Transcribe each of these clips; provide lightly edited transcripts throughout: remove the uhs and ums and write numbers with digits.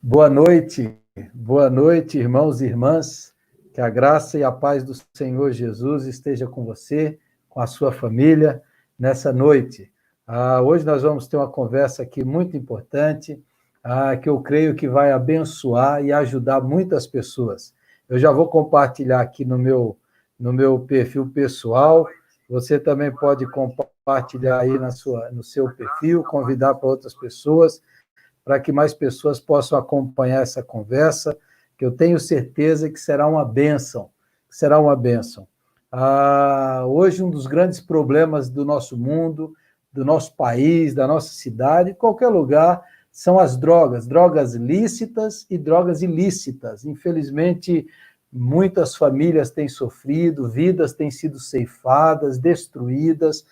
Boa noite, irmãos e irmãs. Que a graça e a paz do Senhor Jesus esteja com você, com a sua família, nessa noite. Hoje nós vamos ter uma conversa aqui muito importante, que eu creio que vai abençoar e ajudar muitas pessoas. Eu já vou compartilhar aqui no meu perfil pessoal. Você também pode compartilhar aí no seu perfil, convidar para outras pessoas, para que mais pessoas possam acompanhar essa conversa, que eu tenho certeza que será uma bênção, hoje, um dos grandes problemas do nosso mundo, do nosso país, da nossa cidade, qualquer lugar, são as drogas lícitas e drogas ilícitas. Infelizmente, muitas famílias têm sofrido, vidas têm sido ceifadas, destruídas,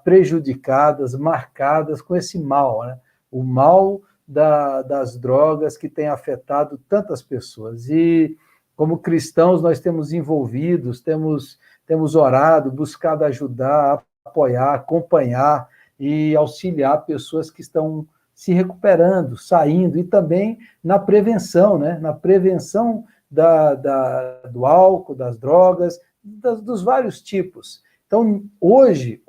prejudicadas, marcadas com esse mal, né? O mal das drogas que tem afetado tantas pessoas. E, como cristãos, nós temos envolvidos, temos orado, buscado ajudar, apoiar, acompanhar e auxiliar pessoas que estão se recuperando, saindo, e também na prevenção, né? Na prevenção do álcool, das drogas, dos vários tipos. Então, hoje,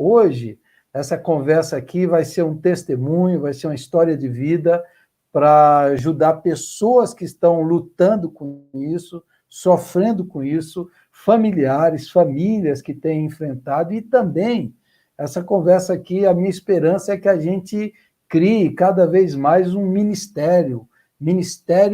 essa conversa aqui vai ser um testemunho, vai ser uma história de vida para ajudar pessoas que estão lutando com isso, sofrendo com isso, familiares, famílias que têm enfrentado, e também essa conversa aqui, a minha esperança é que a gente crie cada vez mais um ministério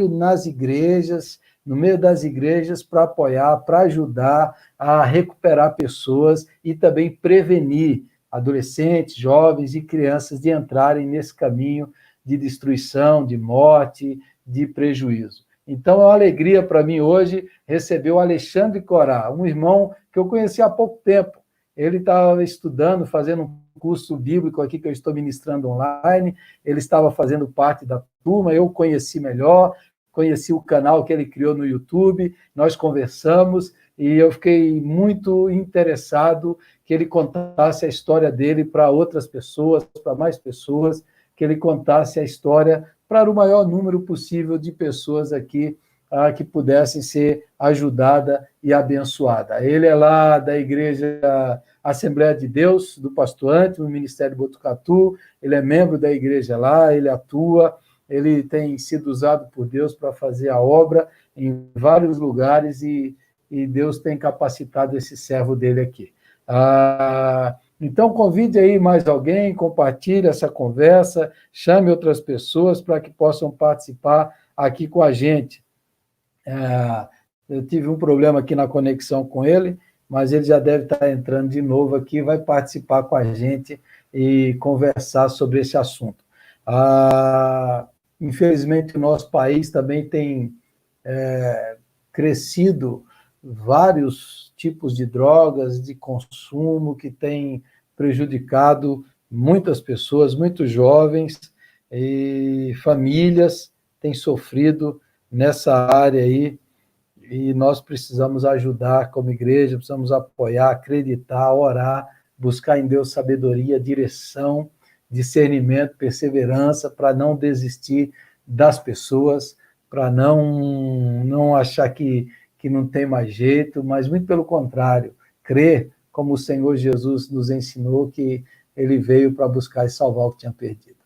nas igrejas, no meio das igrejas, para apoiar, para ajudar a recuperar pessoas e também prevenir adolescentes, jovens e crianças de entrarem nesse caminho de destruição, de morte, de prejuízo. Então, é uma alegria para mim hoje receber o Alexandre Corá, um irmão que eu conheci há pouco tempo. Ele estava estudando, fazendo um curso bíblico aqui que eu estou ministrando online, ele estava fazendo parte da turma, eu conheci melhor, conheci o canal que ele criou no YouTube, nós conversamos, e eu fiquei muito interessado que ele contasse a história dele para outras pessoas, para mais pessoas, que ele contasse a história para o maior número possível de pessoas aqui que pudessem ser ajudada e abençoada. Ele é lá da Igreja Assembleia de Deus, do Pastor Antônio, no Ministério Botucatu, ele é membro da igreja lá, ele atua, ele tem sido usado por Deus para fazer a obra em vários lugares e Deus tem capacitado esse servo dele aqui. Então, convide aí mais alguém, compartilhe essa conversa, chame outras pessoas para que possam participar aqui com a gente. Eu tive um problema aqui na conexão com ele, mas ele já deve estar entrando de novo aqui, vai participar com a gente e conversar sobre esse assunto. Infelizmente, o nosso país também tem crescido vários tipos de drogas de consumo que têm prejudicado muitas pessoas, muitos jovens e famílias têm sofrido nessa área aí, e nós precisamos ajudar como igreja, precisamos apoiar, acreditar, orar, buscar em Deus sabedoria, direção, discernimento, perseverança, para não desistir das pessoas, para não achar que não tem mais jeito, mas muito pelo contrário, crer como o Senhor Jesus nos ensinou que ele veio para buscar e salvar o que tinha perdido.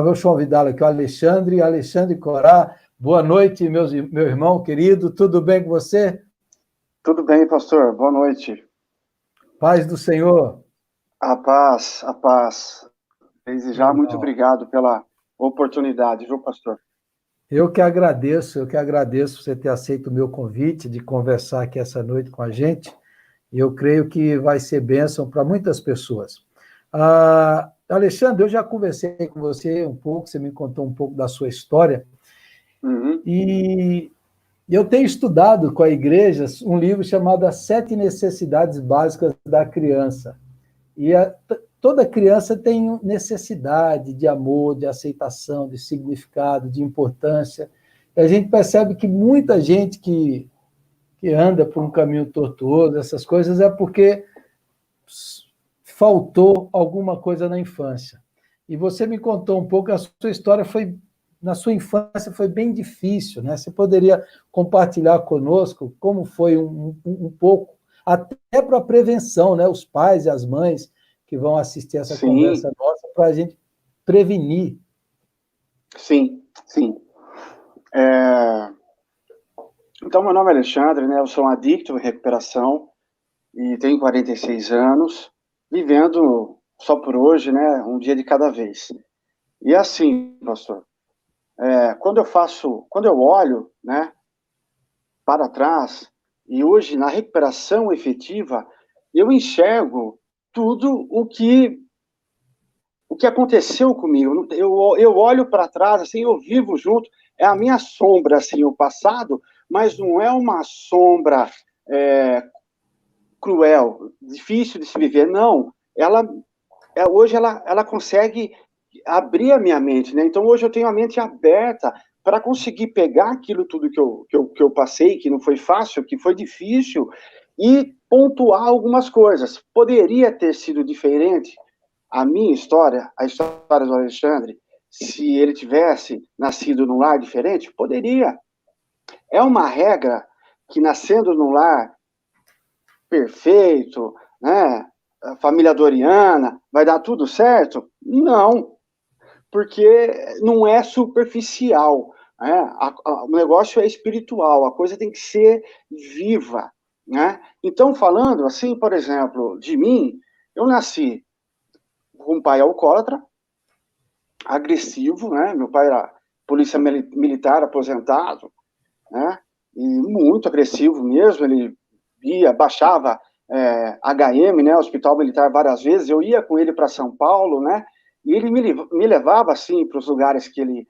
Vou convidá-lo aqui, o Alexandre Corá. Boa noite, meu irmão querido, tudo bem com você? Tudo bem, pastor, boa noite. Paz do Senhor. A paz. Desde já, muito obrigado pela oportunidade, viu, pastor? Eu que agradeço você ter aceito o meu convite de conversar aqui essa noite com a gente, e eu creio que vai ser bênção para muitas pessoas. Alexandre, eu já conversei com você um pouco, você me contou um pouco da sua história, e eu tenho estudado com a igreja um livro chamado As 7 Necessidades Básicas da Criança. E toda criança tem necessidade de amor, de aceitação, de significado, de importância. E a gente percebe que muita gente que anda por um caminho tortuoso, essas coisas, é porque faltou alguma coisa na infância. E você me contou um pouco, a sua história foi na sua infância foi bem difícil, né? Você poderia compartilhar conosco como foi um pouco, até para a prevenção, né? Os pais e as mães que vão assistir essa Sim, conversa nossa, para a gente prevenir. sim, sim. Então, meu nome é Alexandre, né? Eu sou um adicto em recuperação e tenho 46 anos, vivendo só por hoje, né? Um dia de cada vez. E assim, pastor, quando eu olho, né, para trás, e hoje na recuperação efetiva, eu enxergo tudo o que aconteceu comigo. Eu olho para trás, assim, eu vivo junto, é a minha sombra, assim, o passado, mas não é uma sombra cruel, difícil de se viver, não. Hoje ela consegue abrir a minha mente, né? Então hoje eu tenho a mente aberta para conseguir pegar aquilo tudo que eu passei, que não foi fácil, que foi difícil, e pontuar algumas coisas. Poderia ter sido diferente a minha história, a história do Alexandre, se ele tivesse nascido num lar diferente? Poderia. É uma regra que nascendo num lar perfeito, né? A família Doriana, vai dar tudo certo? Não, porque não é superficial, né? O negócio é espiritual, a coisa tem que ser viva, né? Então, falando assim, por exemplo, de mim, eu nasci com um pai alcoólatra, agressivo, né? Meu pai era polícia militar aposentado, né? E muito agressivo mesmo, ele baixava HM, né, Hospital Militar, várias vezes, eu ia com ele para São Paulo, né, e ele me levava, assim, para os lugares que ele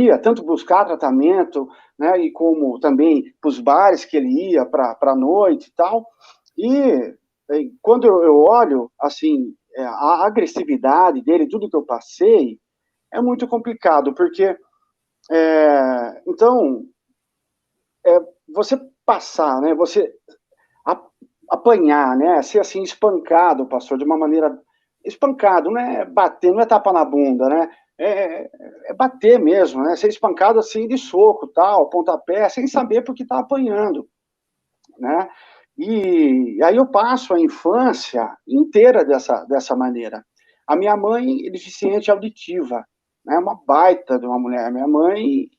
ia, tanto buscar tratamento, né, e como também para os bares que ele ia para a noite e tal, e quando eu olho, assim, a agressividade dele, tudo que eu passei, é muito complicado, porque, então, você passar, né, você apanhar, né, ser assim espancado, pastor, de uma maneira espancado, não é bater, não é tapa na bunda, né, é bater mesmo, né, ser espancado assim de soco, tal, pontapé, sem saber porque tá apanhando, né, e aí eu passo a infância inteira dessa maneira. A minha mãe é deficiente auditiva, né, uma baita de uma mulher, minha mãe,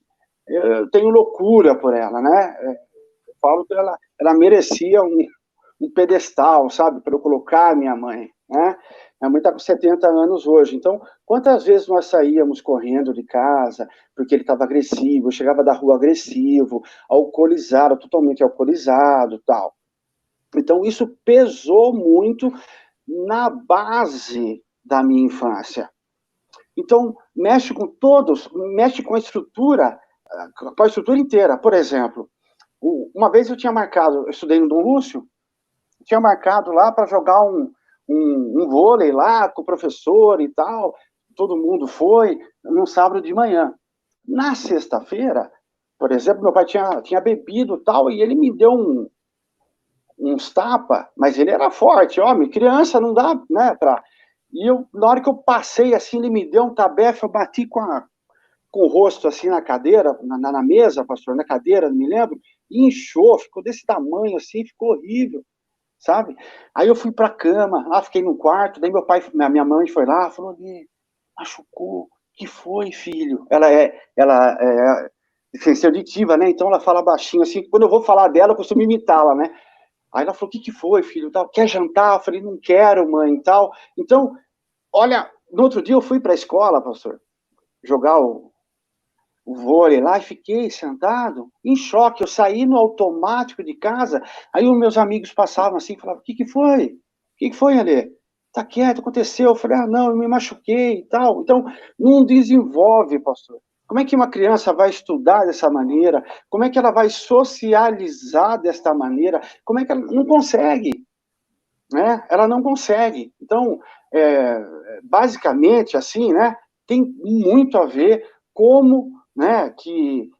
eu tenho loucura por ela, né, eu falo que ela merecia um pedestal, sabe, para eu colocar a minha mãe, né? Minha mãe está com 70 anos hoje, então, quantas vezes nós saíamos correndo de casa, porque ele estava agressivo, eu chegava da rua agressivo, alcoolizado, totalmente alcoolizado, tal. Então, isso pesou muito na base da minha infância. Então, mexe com a estrutura inteira. Por exemplo, uma vez eu tinha marcado, eu estudei no Dom Lúcio, tinha marcado lá para jogar um vôlei lá com o professor e tal, todo mundo foi, num sábado de manhã. Na sexta-feira, por exemplo, meu pai tinha bebido e tal, e ele me deu uns tapa, mas ele era forte, homem, criança não dá, né, E na hora que eu passei assim, ele me deu um tabefe, eu bati com o rosto assim na cadeira, na mesa, pastor, na cadeira, não me lembro, e inchou, ficou desse tamanho assim, ficou horrível, sabe? Aí eu fui pra cama, lá fiquei no quarto, daí minha mãe foi lá, falou, machucou, que foi, filho? Ela é deficiência auditiva, né? Então ela fala baixinho, assim, quando eu vou falar dela, eu costumo imitá-la, né? Aí ela falou, o que foi, filho? Tal, quer jantar? Eu falei, não quero, mãe, tal. Então, olha, no outro dia eu fui pra escola, pastor, jogar o vôlei lá e fiquei sentado, em choque. Eu saí no automático de casa, aí os meus amigos passavam assim, falavam, o que foi? O que foi, Alê? Tá quieto, aconteceu. Eu falei, não, eu me machuquei e tal. Então, não desenvolve, pastor. Como é que uma criança vai estudar dessa maneira? Como é que ela vai socializar desta maneira? Como é que ela não consegue? Né? Ela não consegue. Então, basicamente, assim, né, tem muito a ver como, né, que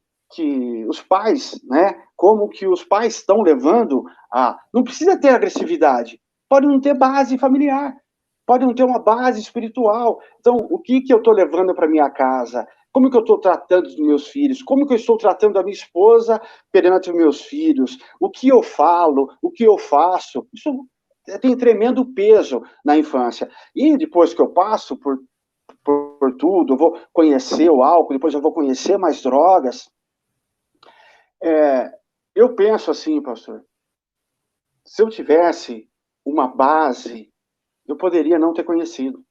os pais, né, como que os pais estão levando a... Não precisa ter agressividade, pode não ter base familiar, pode não ter uma base espiritual. Então, o que eu estou levando para minha casa? como que eu estou tratando dos meus filhos, como que eu estou tratando da minha esposa perante os meus filhos, o que eu falo, o que eu faço. Isso tem tremendo peso na infância. E depois que eu passo por tudo, eu vou conhecer o álcool, depois eu vou conhecer mais drogas. Eu penso assim, pastor, se eu tivesse uma base, eu poderia não ter conhecido.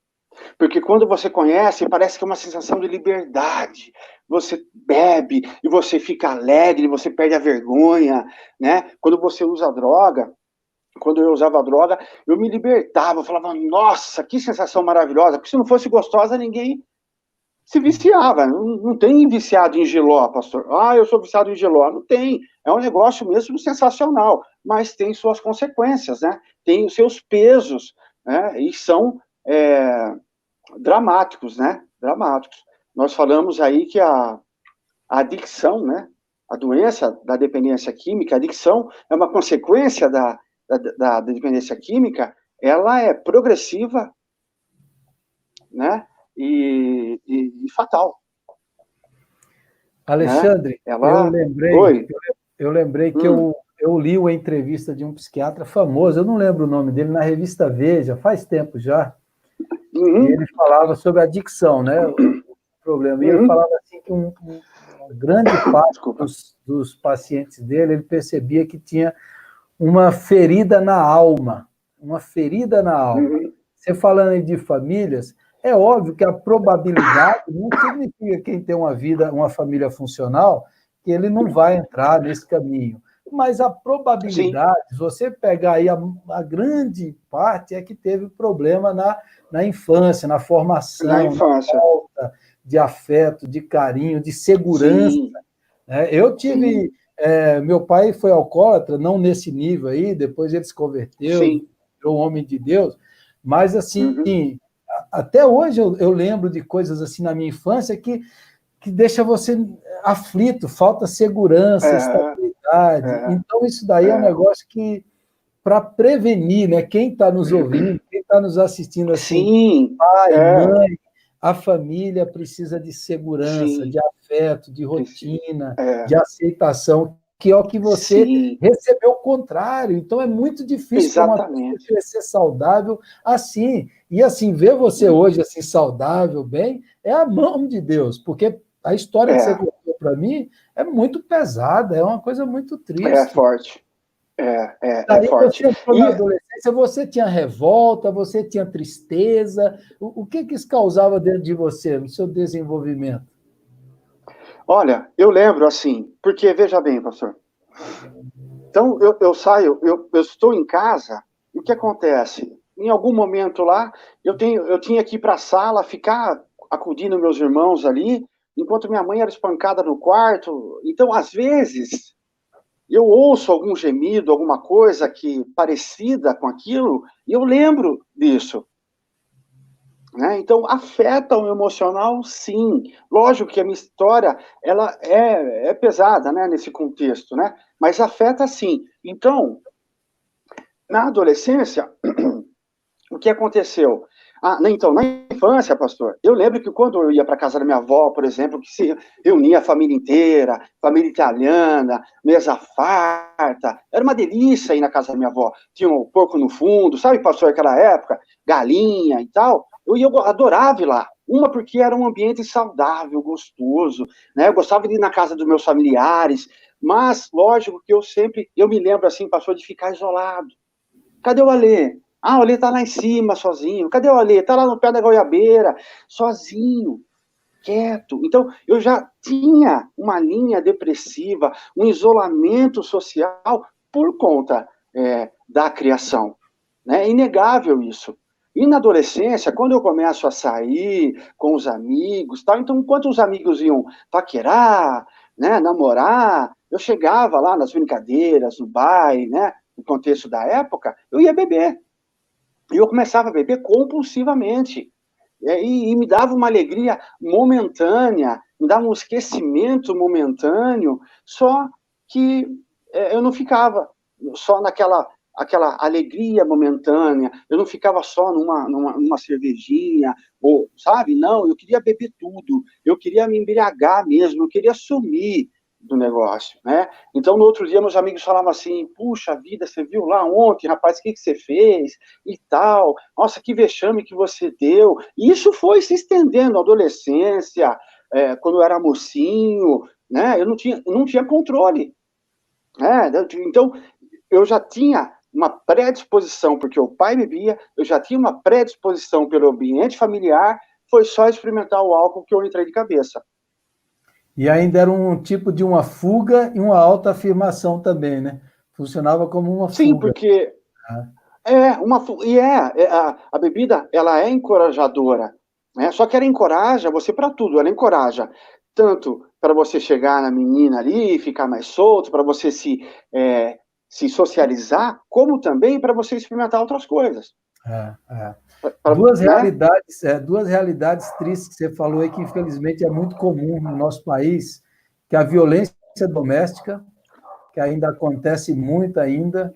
Porque quando você conhece, parece que é uma sensação de liberdade. Você bebe e você fica alegre, você perde a vergonha, né? Quando você usa droga, quando eu usava droga, eu me libertava, eu falava, nossa, que sensação maravilhosa, porque se não fosse gostosa, ninguém se viciava. Não tem viciado em giló, pastor. Ah, eu sou viciado em giló. Não tem. É um negócio mesmo sensacional, mas tem suas consequências, né? Tem os seus pesos, né? E são dramáticos, né? Dramáticos. Nós falamos aí que a adicção, né? A doença da dependência química, a adicção é uma consequência da dependência química, ela é progressiva, né? E fatal. Alexandre, né? Oi. eu lembrei que eu li uma entrevista de um psiquiatra famoso, eu não lembro o nome dele, na revista Veja, faz tempo já, e ele falava sobre a adicção, né? O problema. E ele falava assim que uma grande parte dos pacientes dele, ele percebia que tinha uma ferida na alma, uma ferida na alma. Você falando aí de famílias, é óbvio que a probabilidade não significa quem tem uma família funcional, que ele não vai entrar nesse caminho. Mas a probabilidade, se você pegar aí a grande parte, é que teve problema na infância, na formação, na falta de afeto, de carinho, de segurança. Eu tive... meu pai foi alcoólatra, não nesse nível aí, depois ele se converteu, virou um homem de Deus, mas assim, até hoje eu lembro de coisas assim na minha infância que deixa você aflito, falta segurança, estabilidade. Então isso daí é um negócio que, para prevenir, né, quem está nos ouvindo, quem está nos assistindo assim, pai, mãe, a família precisa de segurança, de afeto, de rotina, de aceitação, que é o que você recebeu o contrário. Então é muito difícil para uma pessoa crescer saudável assim. E assim, ver você hoje assim saudável, bem, é a mão de Deus, porque a história que você contou para mim é muito pesada, é uma coisa muito triste. É forte. Daí você entrou na adolescência, você tinha revolta, você tinha tristeza. O que isso causava dentro de você, no seu desenvolvimento? Olha, eu lembro assim, porque, veja bem, pastor, então eu saio, eu estou em casa, e o que acontece? Em algum momento lá, eu tinha que ir para a sala, ficar acudindo meus irmãos ali, enquanto minha mãe era espancada no quarto. Então, às vezes, eu ouço algum gemido, alguma coisa parecida com aquilo, e eu lembro disso. Né? Então, afeta o emocional, sim. Lógico que a minha história ela é pesada, né, nesse contexto, né? Mas afeta, sim. Então, na adolescência, o que aconteceu? Então, na infância, pastor, eu lembro que quando eu ia para casa da minha avó, por exemplo, que se reunia a família inteira, família italiana, mesa farta, era uma delícia ir na casa da minha avó. Tinha um porco no fundo, sabe, pastor, aquela época? Galinha e tal. Eu adorava ir lá. Uma, porque era um ambiente saudável, gostoso, né? Eu gostava de ir na casa dos meus familiares, mas, lógico, que eu me lembro assim, pastor, de ficar isolado. Cadê o Alê? O Alê tá lá em cima, sozinho. Cadê o Alê? Tá lá no pé da goiabeira, sozinho, quieto. Então, eu já tinha uma linha depressiva, um isolamento social por conta da criação. Né? É inegável isso. E na adolescência, quando eu começo a sair com os amigos, tal, então, enquanto os amigos iam paquerar, né, namorar, eu chegava lá nas brincadeiras, no baile, né, no contexto da época, eu ia beber. E eu começava a beber compulsivamente. E me dava uma alegria momentânea, me dava um esquecimento momentâneo, só que eu não ficava só naquela aquela alegria momentânea, eu não ficava só numa cervejinha, ou, sabe? Não, eu queria beber tudo, eu queria me embriagar mesmo, eu queria sumir do negócio, né? Então, no outro dia, meus amigos falavam assim, puxa vida, você viu lá ontem, rapaz, o que você fez? E tal, nossa, que vexame que você deu. E isso foi se estendendo à adolescência, quando eu era mocinho, né? Eu não tinha controle, né? Então, eu já tinha uma predisposição, porque o pai bebia, eu já tinha uma predisposição pelo ambiente familiar, foi só experimentar o álcool que eu entrei de cabeça. E ainda era um tipo de uma fuga e uma autoafirmação também, né? Funcionava como uma Sim, fuga. porque a bebida, ela é encorajadora, né? Só que ela encoraja você para tudo, ela encoraja tanto para você chegar na menina ali, ficar mais solto, para você se socializar, como também para você experimentar outras coisas. É, é. Né? Duas realidades tristes que você falou aí, que infelizmente é muito comum no nosso país, que é a violência doméstica, que ainda acontece muito ainda,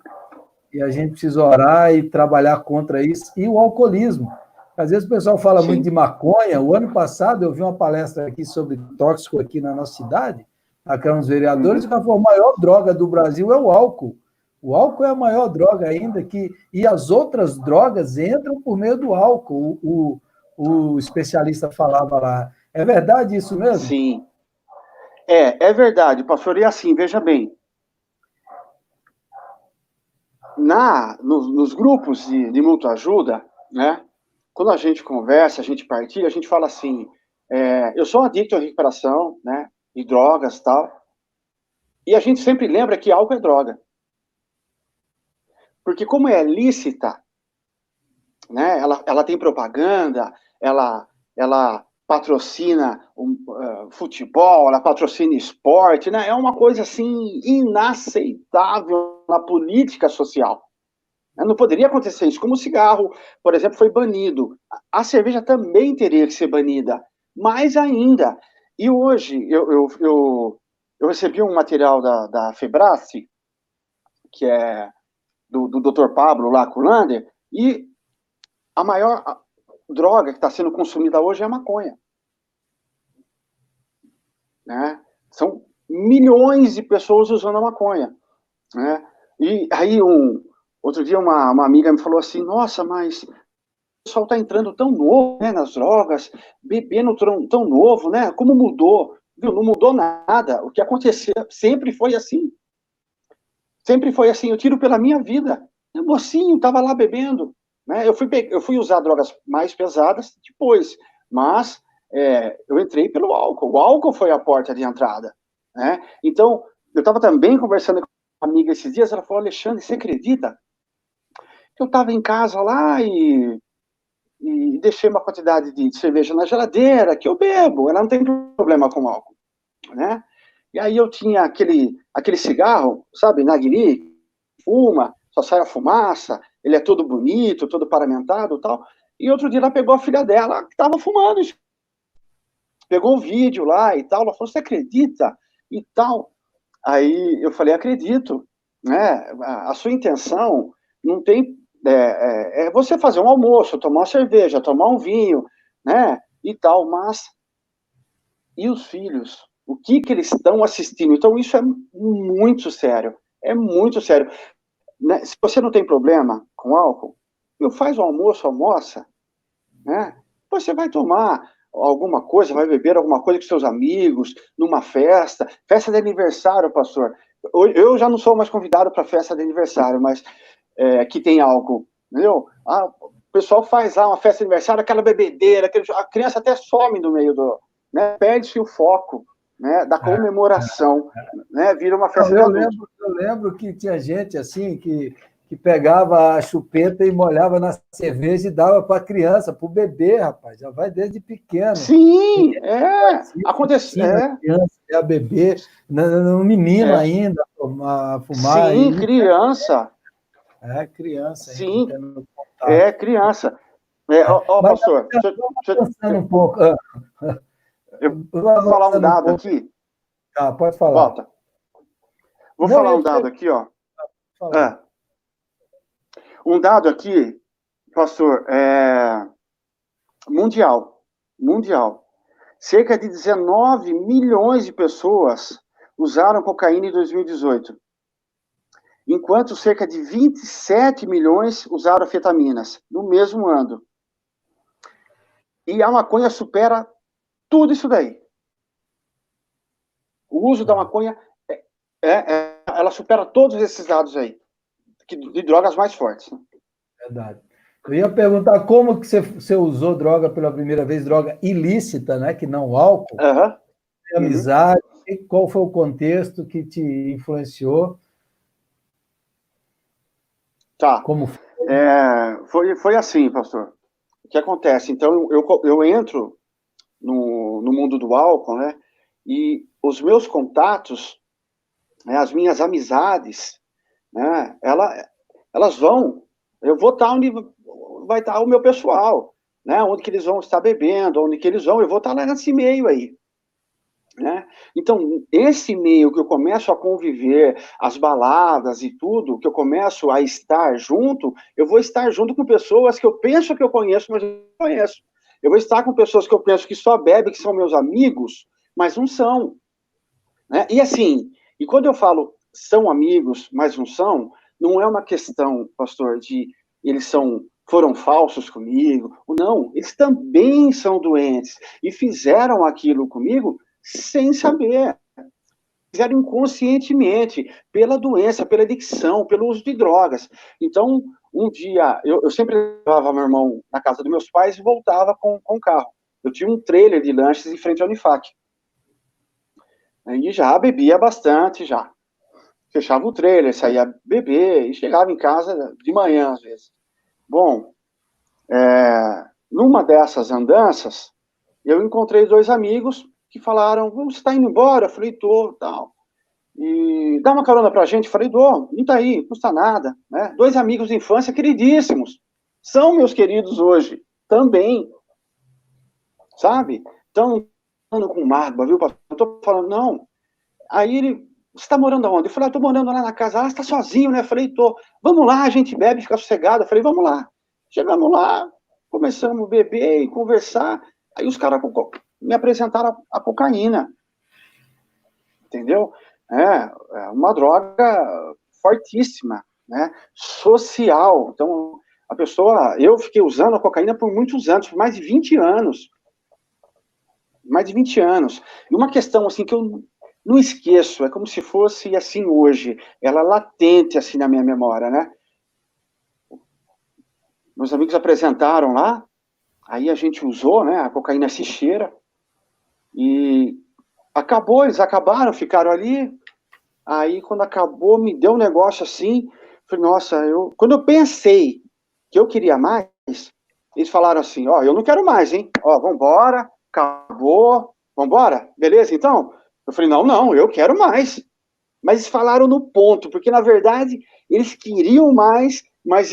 e a gente precisa orar e trabalhar contra isso, e o alcoolismo. Às vezes o pessoal fala muito Sim. de maconha. O ano passado eu vi uma palestra aqui sobre tóxico aqui na nossa cidade, na Câmara dos Vereadores, que a maior droga do Brasil é o álcool. O álcool é a maior droga ainda, e as outras drogas entram por meio do álcool. O especialista falava lá. É verdade isso mesmo? Sim. É verdade, pastor. E assim, veja bem, nos grupos de mútua ajuda, né? Quando a gente conversa, a gente partilha, a gente fala assim, eu sou adicto à recuperação, né? E drogas e tal. E a gente sempre lembra que álcool é droga. Porque como é lícita, né? Ela tem propaganda, ela patrocina futebol, ela patrocina esporte, né? É uma coisa assim inaceitável na política social. Não poderia acontecer isso. Como o cigarro, por exemplo, foi banido. A cerveja também teria que ser banida. Mais ainda. E hoje, eu recebi um material da Febrace, que é do Dr. Pablo Laculander, e a maior droga que está sendo consumida hoje é a maconha. Né? São milhões de pessoas usando a maconha. Né? E aí, outro dia, uma amiga me falou assim, nossa, mas o pessoal está entrando tão novo, né, nas drogas, bebendo tão novo, né? Como mudou? Viu? Não mudou nada. O que aconteceu sempre foi assim. Sempre foi assim. Eu tiro pela minha vida. Eu, mocinho, estava lá bebendo. Né? Eu fui usar drogas mais pesadas depois, mas eu entrei pelo álcool. O álcool foi a porta de entrada. Né? Então, eu estava também conversando com uma amiga esses dias, ela falou, Alexandre, você acredita? Eu estava em casa lá e deixei uma quantidade de cerveja na geladeira, que eu bebo, ela não tem problema com álcool, né? E aí eu tinha aquele cigarro, sabe, Nagini, fuma, só sai a fumaça, ele é todo bonito, todo paramentado e tal. E outro dia ela pegou a filha dela, que estava fumando, pegou o vídeo lá e tal, ela falou, você acredita? E tal. Aí eu falei, acredito, né? A sua intenção não tem você fazer um almoço, tomar uma cerveja, tomar um vinho, né? E tal, mas e os filhos? O que eles estão assistindo? Então isso é muito sério, é muito sério. Né? Se você não tem problema com álcool, faz o almoço, almoça, né? Você vai tomar alguma coisa, vai beber alguma coisa com seus amigos, numa festa de aniversário, pastor. Eu já não sou mais convidado para festa de aniversário, mas que tem álcool, entendeu? O pessoal faz lá uma festa de aniversário, aquela bebedeira, a criança até some no meio né? Perde-se o foco, né? Da comemoração, né? Vira uma festa de adulto. Eu lembro que tinha gente assim que pegava a chupeta e molhava na cerveja e dava para a criança, para o bebê, rapaz, já vai desde pequeno. Sim, acontece. A criança a beber, um menino ainda a fumar. Sim, criança. Criança. Sim, criança. Mas pastor, pensando um pouco. Eu vou falar um dado aqui. Pode falar. Volta. Vou falar um dado aqui, ó. Um dado aqui, pastor, mundial. Cerca de 19 milhões de pessoas usaram cocaína em 2018, enquanto cerca de 27 milhões usaram anfetaminas no mesmo ano. E a maconha supera tudo isso daí. O uso da maconha, ela supera todos esses dados aí, de drogas mais fortes. Né? Verdade. Eu ia perguntar como que você usou droga pela primeira vez, droga ilícita, né? Que não o álcool. Amizade, qual foi o contexto que te influenciou? Tá. Como foi assim, pastor. O que acontece? Então, eu entro no mundo do álcool, né? E os meus contatos, né, as minhas amizades, né, elas vão... Eu vou estar onde vai estar o meu pessoal, né? Onde que eles vão estar bebendo, onde que eles vão, eu vou estar lá nesse meio aí. Né? Então, esse meio que eu começo a conviver, as baladas e tudo, que eu começo a estar junto, eu vou estar junto com pessoas que eu penso que eu conheço, mas eu não conheço. Eu vou estar com pessoas que eu penso que só bebem, que são meus amigos, mas não são. Né? E assim, e quando eu falo são amigos, mas não são, não é uma questão, pastor, de eles foram falsos comigo. Não, eles também são doentes e fizeram aquilo comigo sem saber. Fizeram inconscientemente, pela doença, pela adicção, pelo uso de drogas. Então, um dia, eu sempre levava meu irmão na casa dos meus pais e voltava com o carro. Eu tinha um trailer de lanches em frente ao Unifac. E já bebia bastante, já. Fechava o trailer, saía beber e chegava em casa de manhã, às vezes. Bom, numa dessas andanças, eu encontrei 2 amigos que falaram, você está indo embora? Eu falei, tô, tal. E dá uma carona pra gente? Eu falei, dou, não tá aí, não custa nada. Né? 2 amigos de infância queridíssimos. São meus queridos hoje, também. Sabe? Então, não tô com mágoa, viu, pastor? Eu tô falando, não. Aí ele, você tá morando aonde? Eu falei, eu tô morando lá na casa. Ah, você tá sozinho, né? Eu falei, tô. Vamos lá, a gente bebe, fica sossegado. Eu falei, vamos lá. Chegamos lá, começamos a beber e conversar. Aí os caras me apresentaram a cocaína. Entendeu? É uma droga fortíssima, né? Social. Então, a pessoa... Eu fiquei usando a cocaína por muitos anos, por mais de 20 anos. Mais de 20 anos. E uma questão, assim, que eu não esqueço, é como se fosse, assim, hoje. Ela é latente, assim, na minha memória, né? Meus amigos apresentaram lá, aí a gente usou, né? A cocaína se cheira. E acabou, eles acabaram, ficaram ali. Aí, quando acabou, me deu um negócio assim. Falei, nossa, quando eu pensei que eu queria mais, eles falaram assim, ó, eu não quero mais, hein? Ó, vambora, acabou, vambora, beleza, então? Eu falei, não, eu quero mais. Mas eles falaram no ponto, porque, na verdade, eles queriam mais, mas,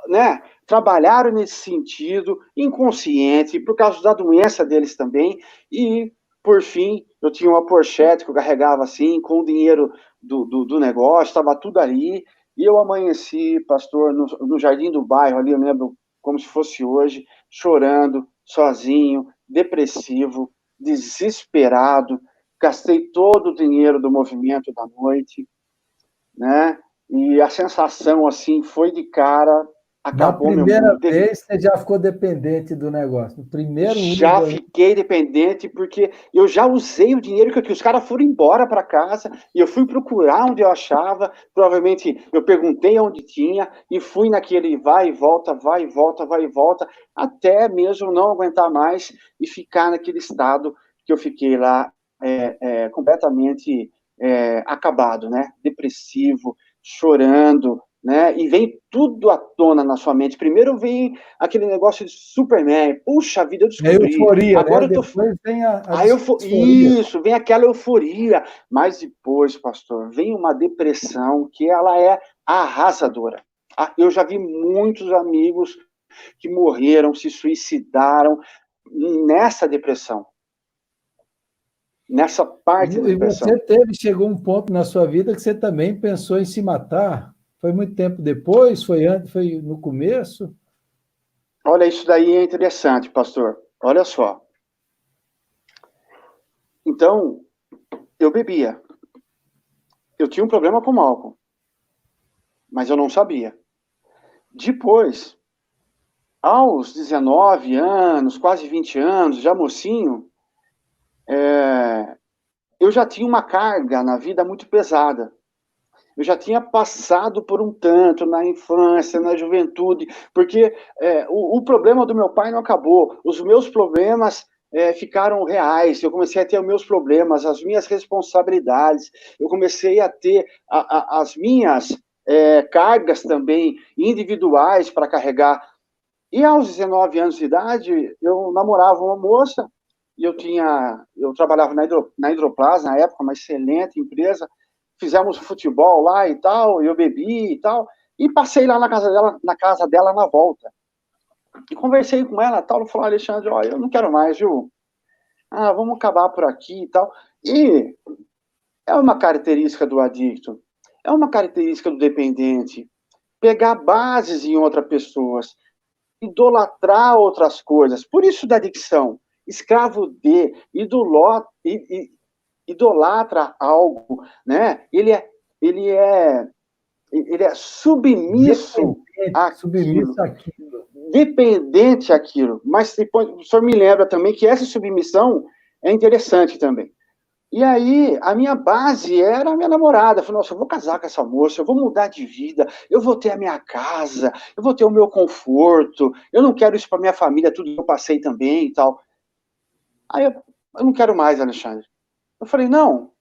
né, trabalharam nesse sentido, inconsciente, por causa da doença deles também, e por fim, eu tinha uma pochete que eu carregava assim, com o dinheiro do negócio, estava tudo ali, e eu amanheci, pastor, no jardim do bairro ali, eu lembro como se fosse hoje, chorando, sozinho, depressivo, desesperado, gastei todo o dinheiro do movimento da noite, né? E a sensação, assim, foi de cara, na acabou meu primeira mundo. vez, você já ficou dependente do negócio. No primeiro Já uso aí. fiquei dependente, porque eu já usei o dinheiro que os caras foram embora para casa, e eu fui procurar onde eu achava, provavelmente eu perguntei onde tinha, e fui naquele vai e volta, vai e volta, vai e volta, até mesmo não aguentar mais e ficar naquele estado que eu fiquei lá completamente acabado, né? Depressivo, chorando, né? E vem tudo à tona na sua mente. Primeiro vem aquele negócio de Superman. Puxa vida, eu É descobri. euforia, né? Agora eu tô. Depois vem a disforia. Isso, vem aquela euforia. Mas depois, pastor, vem uma depressão que ela é arrasadora. Eu já vi muitos amigos que morreram, se suicidaram nessa depressão. Nessa parte da E depressão. você chegou um ponto na sua vida que você também pensou em se matar? Foi muito tempo depois? Foi antes? Foi no começo? Olha, isso daí é interessante, pastor. Olha só. Então, eu bebia. Eu tinha um problema com álcool, mas eu não sabia. Depois, aos 19 anos, quase 20 anos, já mocinho, eu já tinha uma carga na vida muito pesada. Eu já tinha passado por um tanto na infância, na juventude, porque o problema do meu pai não acabou. Os meus problemas ficaram reais. Eu comecei a ter os meus problemas, as minhas responsabilidades. Eu comecei a ter as minhas cargas também individuais para carregar. E aos 19 anos de idade, eu namorava uma moça e eu trabalhava na Hidroplas na época, uma excelente empresa. Fizemos futebol lá e tal, eu bebi e tal, e passei lá na casa dela na volta. E conversei com ela e tal, ela falou, Alexandre, ó, eu não quero mais, viu? Ah, vamos acabar por aqui e tal. E é uma característica do adicto, é uma característica do dependente, pegar bases em outras pessoas, idolatrar outras coisas. Por isso da adicção, escravo de, idolatra algo, né? Ele é submisso àquilo, Submisso àquilo. dependente àquilo. Mas o senhor me lembra também que essa submissão é interessante também. E aí, a minha base era a minha namorada. Eu falei, nossa, eu vou casar com essa moça, eu vou mudar de vida, eu vou ter a minha casa, eu vou ter o meu conforto, eu não quero isso para minha família, tudo que eu passei também e tal. Aí eu não quero mais, Alexandre. Eu falei, não.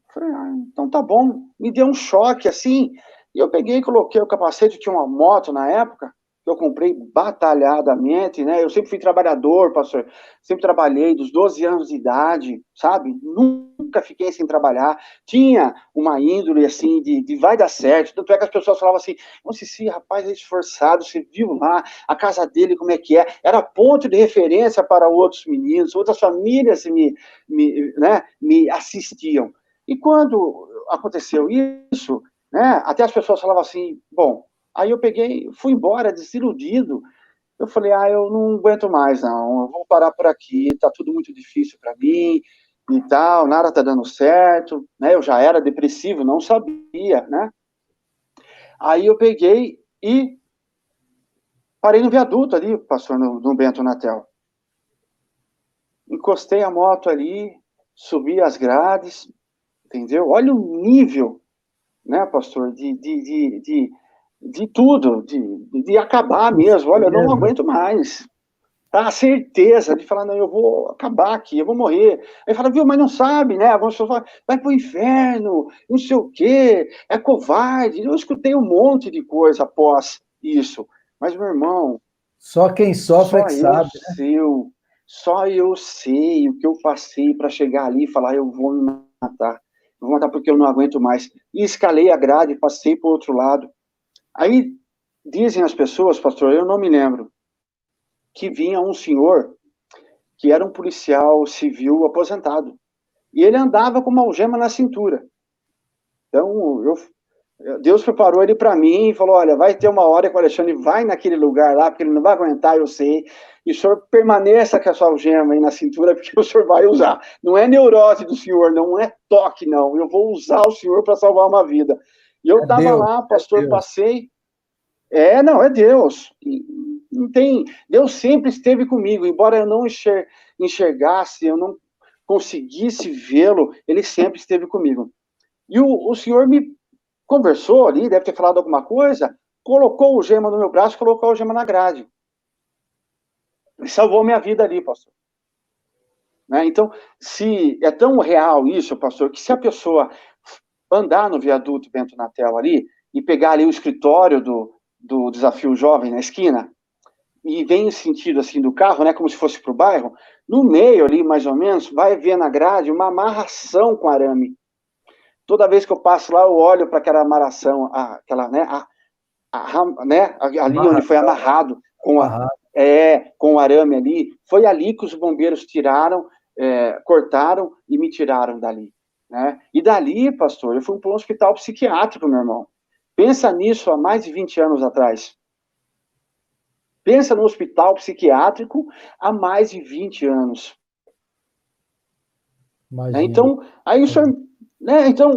Eu falei, então tá bom. Me deu um choque assim. E eu peguei e coloquei o capacete, tinha uma moto na época, que eu comprei batalhadamente, né? Eu sempre fui trabalhador, pastor. Sempre trabalhei dos 12 anos de idade, sabe? Nunca fiquei sem trabalhar. Tinha uma índole assim de vai dar certo. Tanto é que as pessoas falavam assim: nossa, esse rapaz é esforçado, você viu lá a casa dele como é que é? Era ponto de referência para outros meninos, outras famílias me assistiam. E quando aconteceu isso, né, até as pessoas falavam assim, bom, aí eu peguei, fui embora desiludido. Eu falei, eu não aguento mais, não, eu vou parar por aqui, tá tudo muito difícil para mim e tal, nada tá dando certo, né? Eu já era depressivo, não sabia, né? Aí eu peguei e parei no viaduto ali, passou no Bento Natel. Encostei a moto ali, subi as grades, entendeu? Olha o nível, né, pastor, de tudo, de acabar mesmo. Olha, eu não aguento mais. Tá? A certeza de falar, não, eu vou acabar aqui, eu vou morrer. Aí fala, viu, mas não sabe, né? Algumas pessoas falam, vai pro inferno, não sei o quê, é covarde. Eu escutei um monte de coisa após isso. Mas, meu irmão, Só quem sofre é que sabe, né? só eu sei o que eu passei para chegar ali e falar, eu vou me matar. Eu vou matar porque eu não aguento mais. E escalei a grade, passei para o outro lado. Aí dizem as pessoas, pastor, eu não me lembro, que vinha um senhor que era um policial civil aposentado. E ele andava com uma algema na cintura. Então, Deus preparou ele para mim e falou, olha, vai ter uma hora que o Alexandre vai naquele lugar lá, porque ele não vai aguentar, eu sei, e o senhor permaneça com a sua algema aí na cintura, porque o senhor vai usar. Não é neurose do senhor, não é toque, não. Eu vou usar o senhor para salvar uma vida. E eu estava lá, pastor, passei. Não, é Deus. Não tem, Deus sempre esteve comigo, embora eu não enxergasse, eu não conseguisse vê-lo, ele sempre esteve comigo. E o senhor me conversou ali, deve ter falado alguma coisa, colocou o gema no meu braço, colocou o gema na grade. Ele salvou minha vida ali, pastor. Né? Então, se é tão real isso, pastor, que se a pessoa andar no viaduto Bento Natel ali e pegar ali o escritório do Desafio Jovem na esquina e vem em sentido assim do carro, né, como se fosse para o bairro, no meio ali, mais ou menos, vai ver na grade uma amarração com arame. Toda vez que eu passo lá, eu olho para aquela amarração, aquela, né, ali onde foi amarrado com o arame ali, foi ali que os bombeiros tiraram, cortaram e me tiraram dali. Né? E dali, pastor, eu fui para um hospital psiquiátrico, meu irmão. Pensa nisso há mais de 20 anos atrás. Pensa no hospital psiquiátrico há mais de 20 anos. Imagina. Então, aí o senhor, né, então,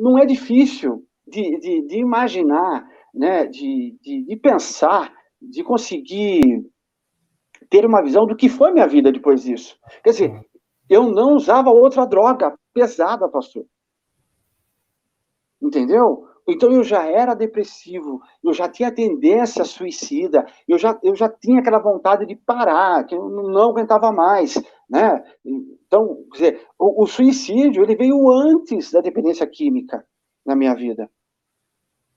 não é difícil de imaginar, né, de pensar, de conseguir ter uma visão do que foi minha vida depois disso. Quer dizer, eu não usava outra droga pesada, pastor. Entendeu? Então eu já era depressivo, eu já tinha tendência suicida, eu já tinha aquela vontade de parar, que eu não aguentava mais, né? Então, quer dizer, o suicídio, ele veio antes da dependência química na minha vida.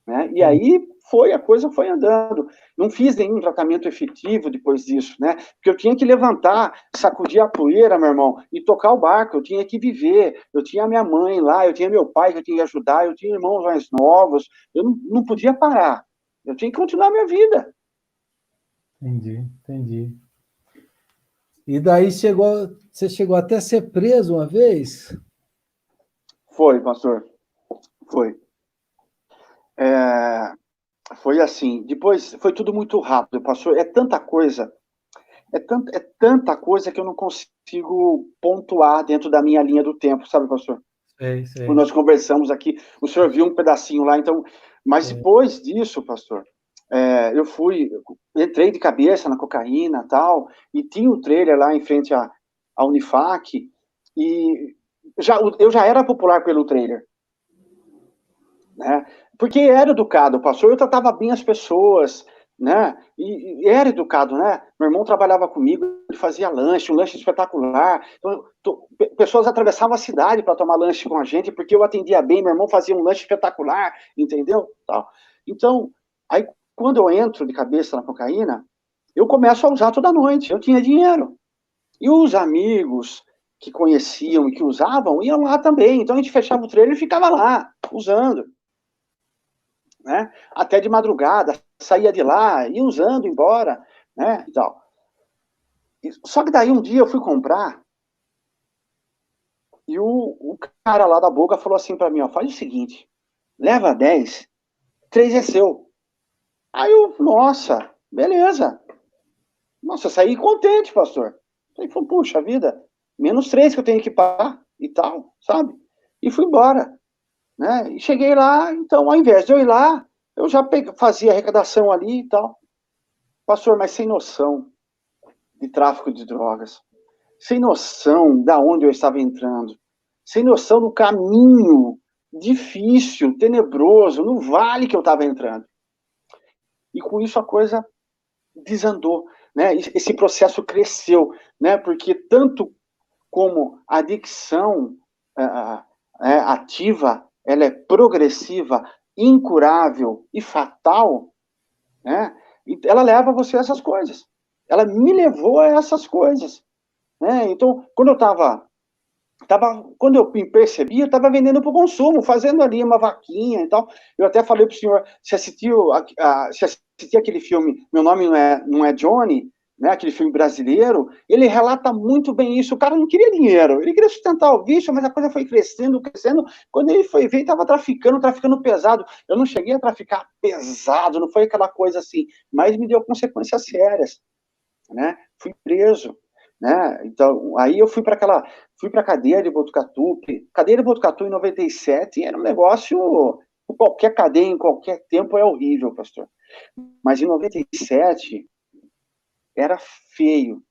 Né? E aí a coisa foi andando. Não fiz nenhum tratamento efetivo depois disso, né? Porque eu tinha que levantar, sacudir a poeira, meu irmão, e tocar o barco. Eu tinha que viver. Eu tinha minha mãe lá, eu tinha meu pai que eu tinha que ajudar, eu tinha irmãos mais novos. Eu não podia parar. Eu tinha que continuar a minha vida. Entendi. E daí você chegou até a ser preso uma vez? Foi, pastor. Foi. Foi assim. Depois foi tudo muito rápido, pastor. É tanta coisa que eu não consigo pontuar dentro da minha linha do tempo, sabe, pastor? Sei. Quando nós conversamos aqui, o senhor viu um pedacinho lá, então... Mas depois disso, pastor, entrei de cabeça na cocaína e tal, e tinha um trailer lá em frente à Unifac, e eu já era popular pelo trailer, né? Porque era educado, pastor, eu tratava bem as pessoas, né? E era educado, né? Meu irmão trabalhava comigo, ele fazia lanche, um lanche espetacular. Então, pessoas atravessavam a cidade para tomar lanche com a gente, porque eu atendia bem, meu irmão fazia um lanche espetacular, entendeu? Tal. Então, aí quando eu entro de cabeça na cocaína, eu começo a usar toda noite, eu tinha dinheiro. E os amigos que conheciam e que usavam iam lá também. Então a gente fechava o trailer e ficava lá, usando. Né? Até de madrugada, saía de lá, ia usando, embora, né, e tal. Só que daí um dia eu fui comprar e o cara lá da boca falou assim para mim, ó, faz o seguinte, leva 10, 3 é seu. Aí eu, nossa, beleza. Nossa, eu saí contente, pastor. Aí falei, puxa vida, menos 3 que eu tenho que pagar e tal, sabe? E fui embora, né? E cheguei lá, então, ao invés de eu ir lá, eu já fazia arrecadação ali e tal. Pastor, mas sem noção de tráfico de drogas, sem noção da onde eu estava entrando, sem noção do caminho difícil, tenebroso, no vale que eu estava entrando. E com isso a coisa desandou, né? Esse processo cresceu, né? Porque tanto como a adicção ativa, ela é progressiva, incurável e fatal, né? Ela leva você a essas coisas. Ela me levou a essas coisas. Né? Então, quando eu me percebi, eu estava vendendo para o consumo, fazendo ali uma vaquinha e tal. Eu até falei para o senhor, se assistiu aquele filme Meu Nome Não é Johnny, né, aquele filme brasileiro, ele relata muito bem isso. O cara não queria dinheiro, ele queria sustentar o vício, mas a coisa foi crescendo. Quando ele foi ver, ele estava traficando pesado. Eu não cheguei a traficar pesado, não foi aquela coisa assim, mas me deu consequências sérias. Né? Fui preso. Né? Então, aí eu fui para a cadeia de Botucatu. Cadeia de Botucatu em 97 era um negócio, qualquer cadeia em qualquer tempo é horrível, pastor. Mas em 97 era feio.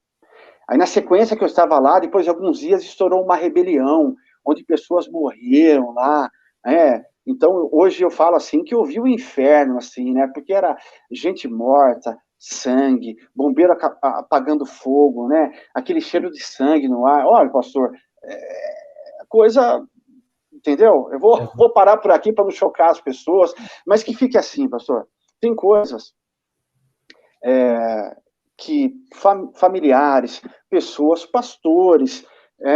Aí na sequência que eu estava lá, depois de alguns dias estourou uma rebelião, onde pessoas morreram lá, né? Então hoje eu falo assim que eu vi o inferno, assim, né? Porque era gente morta, sangue, bombeiro apagando fogo, né? Aquele cheiro de sangue no ar. Olha, pastor, coisa, entendeu? Eu vou parar por aqui para não chocar as pessoas, mas que fique assim, pastor. Tem coisas que familiares, pessoas, pastores,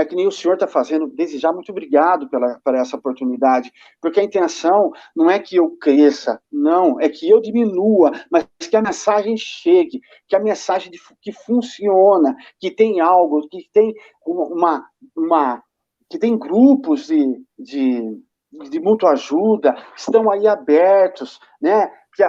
que nem o senhor está fazendo, desejar muito obrigado por essa oportunidade, porque a intenção não é que eu cresça, não, é que eu diminua, mas que a mensagem chegue, que a mensagem que funciona, que tem algo, que tem que tem grupos de de mútua ajuda, estão aí abertos, né? Que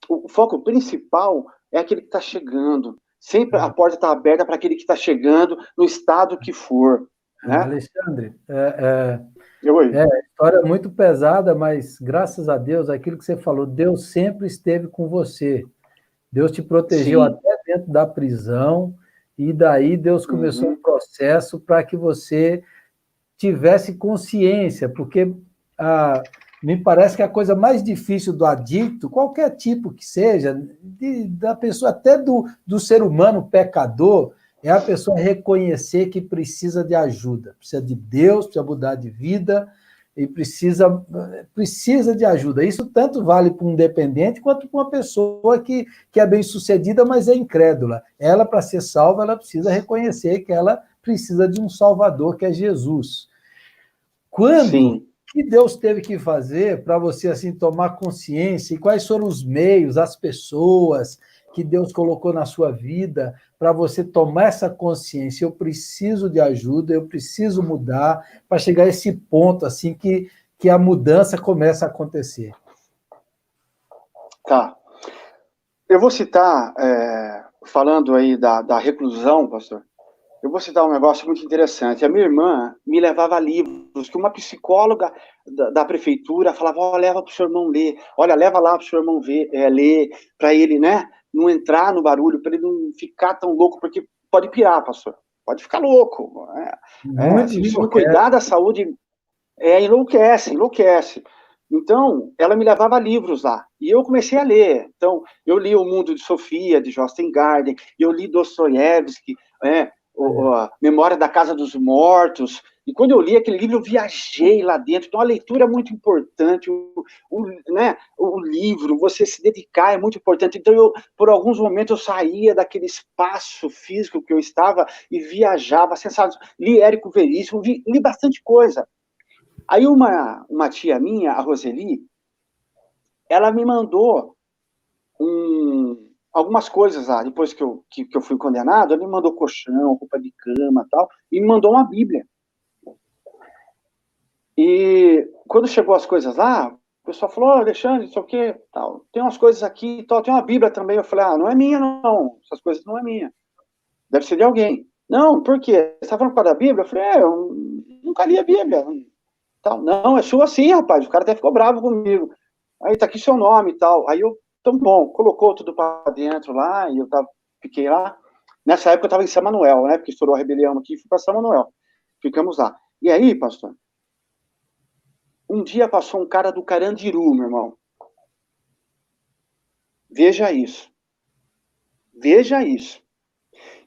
o foco principal é aquele que está chegando. Sempre a porta está aberta para aquele que está chegando, no estado que for, né? Alexandre, Oi. história muito pesada, mas graças a Deus, aquilo que você falou, Deus sempre esteve com você. Deus te protegeu Sim. até dentro da prisão, e daí Deus começou um processo para que você tivesse consciência, porque me parece que a coisa mais difícil do adicto, qualquer tipo que seja, da pessoa, até do ser humano pecador, é a pessoa reconhecer que precisa de ajuda, precisa de Deus, precisa mudar de vida, e precisa de ajuda. Isso tanto vale para um dependente quanto para uma pessoa que é bem-sucedida, mas é incrédula. Ela, para ser salva, ela precisa reconhecer que ela precisa de um Salvador, que é Jesus. Quando que Deus teve que fazer para você assim tomar consciência, e quais foram os meios, as pessoas que Deus colocou na sua vida para você tomar essa consciência? Eu preciso de ajuda, eu preciso mudar, para chegar a esse ponto assim que a mudança começa a acontecer. Tá. Eu vou citar, falando aí da reclusão, pastor, eu vou citar um negócio muito interessante. A minha irmã me levava livros que uma psicóloga da prefeitura falava: ó, leva para o seu irmão ler, olha, leva lá para o seu irmão ler, para ele, né, não entrar no barulho, para ele não ficar tão louco, porque pode pirar, pastor, pode ficar louco. Se não cuidar da saúde, enlouquece. Então, ela me levava livros lá, e eu comecei a ler. Então, eu li O Mundo de Sofia, de Jostein Gaarden, eu li Dostoiévski, a Memória da Casa dos Mortos, e quando eu li aquele livro, eu viajei lá dentro. Então, a leitura é muito importante, o livro, você se dedicar é muito importante. Então, por alguns momentos, eu saía daquele espaço físico que eu estava e viajava, sensato. Li Érico Veríssimo, li bastante coisa. Aí uma tia minha, a Roseli, ela me mandou algumas coisas lá, depois que eu fui condenado, ela me mandou colchão, roupa de cama e tal, e me mandou uma Bíblia. E quando chegou as coisas lá, o pessoal falou: Alexandre, não sei o quê, tal, tem umas coisas aqui, tal, tem uma Bíblia também. Eu falei: não é minha, não, essas coisas não é minha, deve ser de alguém. Não, por quê? Você está falando para a Bíblia? Eu falei: eu nunca li a Bíblia. Tal. Não, é sua sim, rapaz, o cara até ficou bravo comigo. Aí tá aqui seu nome e tal. Aí eu, tão bom, colocou tudo para dentro lá, e eu fiquei lá. Nessa época eu estava em São Manuel, né, porque estourou a rebelião aqui, fui para São Manuel. Ficamos lá. E aí, pastor, um dia passou um cara do Carandiru, meu irmão. Veja isso. Veja isso.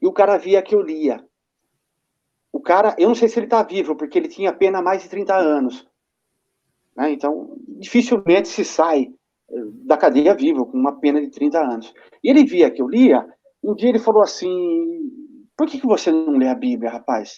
E o cara via que eu lia. O cara, eu não sei se ele tá vivo, porque ele tinha apenas mais de 30 anos. Né? Então, dificilmente se sai da cadeia vivo, com uma pena de 30 anos. E ele via que eu lia, um dia ele falou assim: por que você não lê a Bíblia, rapaz?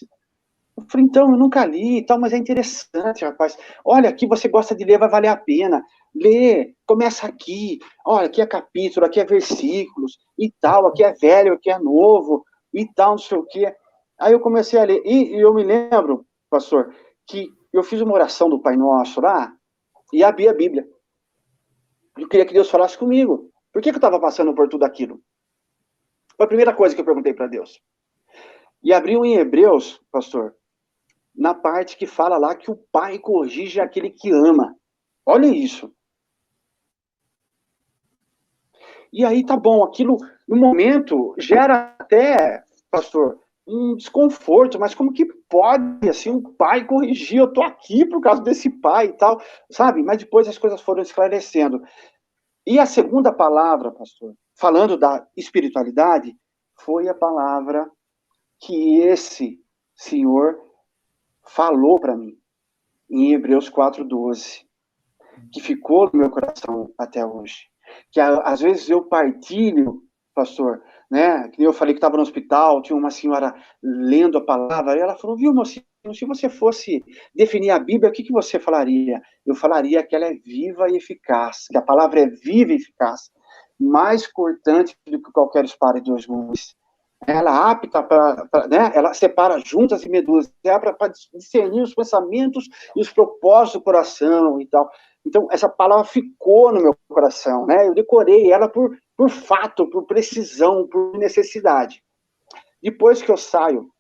Eu falei: então, eu nunca li e tal, mas é interessante, rapaz. Olha, aqui você gosta de ler, vai valer a pena. Lê, começa aqui. Olha, aqui é capítulo, aqui é versículos e tal, aqui é velho, aqui é novo e tal, não sei o quê. Aí eu comecei a ler. E eu me lembro, pastor, que eu fiz uma oração do Pai Nosso lá e abri a Bíblia. Eu queria que Deus falasse comigo. Por que eu estava passando por tudo aquilo? Foi a primeira coisa que eu perguntei para Deus. E abriu em Hebreus, pastor, na parte que fala lá que o pai corrige aquele que ama. Olha isso. E aí tá bom, aquilo no momento gera até, pastor, um desconforto, mas como que pode, assim, um pai corrigir? Eu tô aqui por causa desse pai e tal, sabe? Mas depois as coisas foram esclarecendo. E a segunda palavra, pastor, falando da espiritualidade, foi a palavra que esse senhor falou para mim, em Hebreus 4:12, que ficou no meu coração até hoje. Que às vezes eu partilho, pastor, né? Que eu falei que estava no hospital, tinha uma senhora lendo a palavra, e ela falou: viu, mocinho, se você fosse definir a Bíblia, o que você falaria? Eu falaria que ela é viva e eficaz, que a palavra é viva e eficaz, mais cortante do que qualquer espada de dois gumes. ela apta para, né? Ela separa juntas e medusas, é apta para discernir os pensamentos e os propósitos do coração e tal. Então, essa palavra ficou no meu coração, né? Eu decorei ela por fato, por precisão, por necessidade. Depois que eu saio,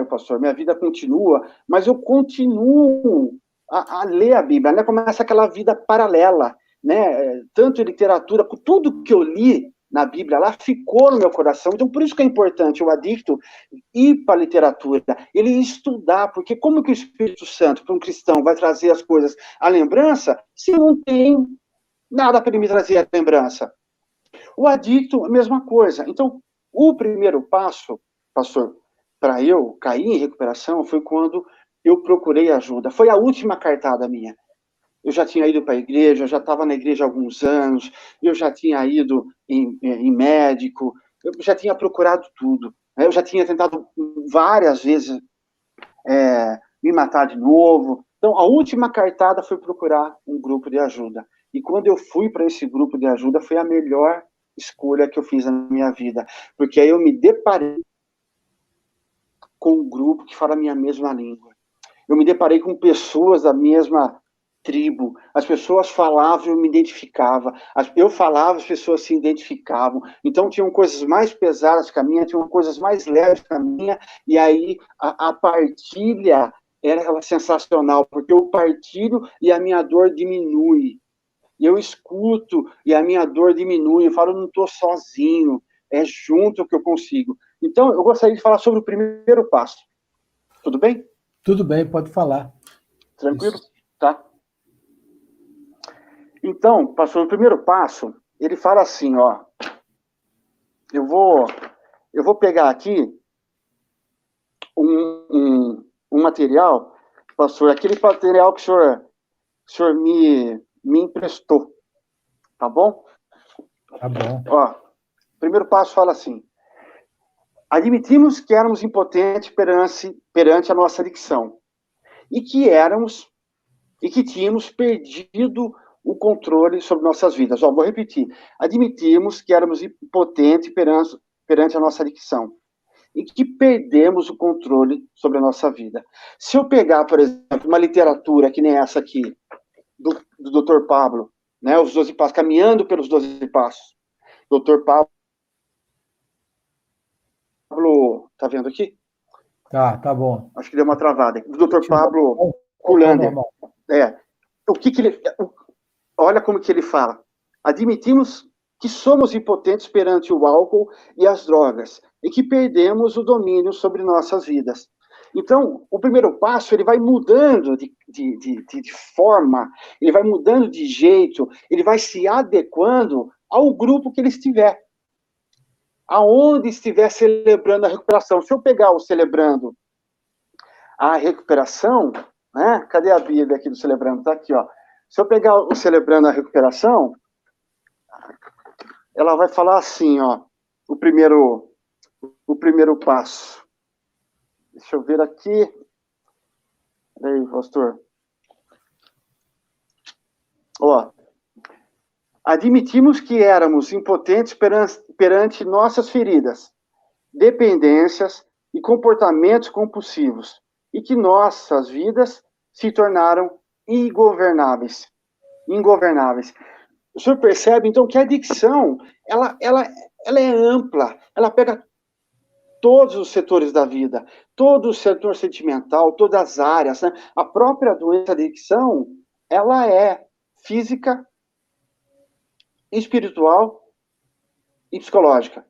pastor, minha vida continua, mas eu continuo a ler a Bíblia, né? Começa aquela vida paralela, né? Tanto em literatura, tudo que eu li na Bíblia lá ficou no meu coração. Então, por isso que é importante o adicto ir para a literatura, ele estudar, porque como que o Espírito Santo, para um cristão, vai trazer as coisas à lembrança, se não tem nada para ele me trazer à lembrança? O adicto, a mesma coisa. Então, o primeiro passo, pastor, para eu cair em recuperação foi quando eu procurei ajuda. Foi a última cartada minha. Eu já tinha ido para a igreja, eu já estava na igreja há alguns anos, eu já tinha ido em médico, eu já tinha procurado tudo. Eu já tinha tentado várias vezes me matar de novo. Então, a última cartada foi procurar um grupo de ajuda. E quando eu fui para esse grupo de ajuda, foi a melhor escolha que eu fiz na minha vida. Porque aí eu me deparei com um grupo que fala a minha mesma língua. Eu me deparei com pessoas da mesma tribo. As pessoas falavam, eu me identificava. Eu falava, as pessoas se identificavam. Então, tinham coisas mais pesadas que a minha, tinham coisas mais leves que a minha, e aí a partilha era sensacional, porque eu partilho e a minha dor diminui. E eu escuto e a minha dor diminui. Eu falo, não estou sozinho, é junto que eu consigo. Então, eu gostaria de falar sobre o primeiro passo. Tudo bem? Tudo bem, pode falar. Tranquilo? Isso. Tá. Então, pastor, o primeiro passo, ele fala assim, ó. Eu vou pegar aqui um material, pastor, aquele material que o senhor me emprestou. Tá bom? Tá bom. Ó, o primeiro passo fala assim: admitimos que éramos impotentes perante a nossa adicção e que tínhamos perdido o controle sobre nossas vidas. Ó, vou repetir. Admitimos que éramos impotentes perante a nossa adicção e que perdemos o controle sobre a nossa vida. Se eu pegar, por exemplo, uma literatura que nem essa aqui, do Dr. Pablo, né, os 12 Passos, Caminhando pelos 12 Passos, Dr. Pablo, tá vendo aqui? Tá bom. Acho que deu uma travada. O Dr. Pablo Kulander. O que ele... Olha como que ele fala. Admitimos que somos impotentes perante o álcool e as drogas e que perdemos o domínio sobre nossas vidas. Então, o primeiro passo, ele vai mudando de forma, ele vai mudando de jeito, ele vai se adequando ao grupo que ele estiver. Aonde estiver celebrando a recuperação. Se eu pegar o celebrando a recuperação, né? Cadê a Bíblia aqui do celebrando? Tá aqui, ó. Se eu pegar o celebrando a recuperação, ela vai falar assim, ó, o primeiro passo. Deixa eu ver aqui. Peraí, pastor. Ó, admitimos que éramos impotentes perante nossas feridas, dependências e comportamentos compulsivos, e que nossas vidas se tornaram ingovernáveis. O senhor percebe, então, que a adicção, ela é ampla, ela pega todos os setores da vida, todo o setor sentimental, todas as áreas, né? A própria doença da adicção, ela é física, espiritual e psicológica.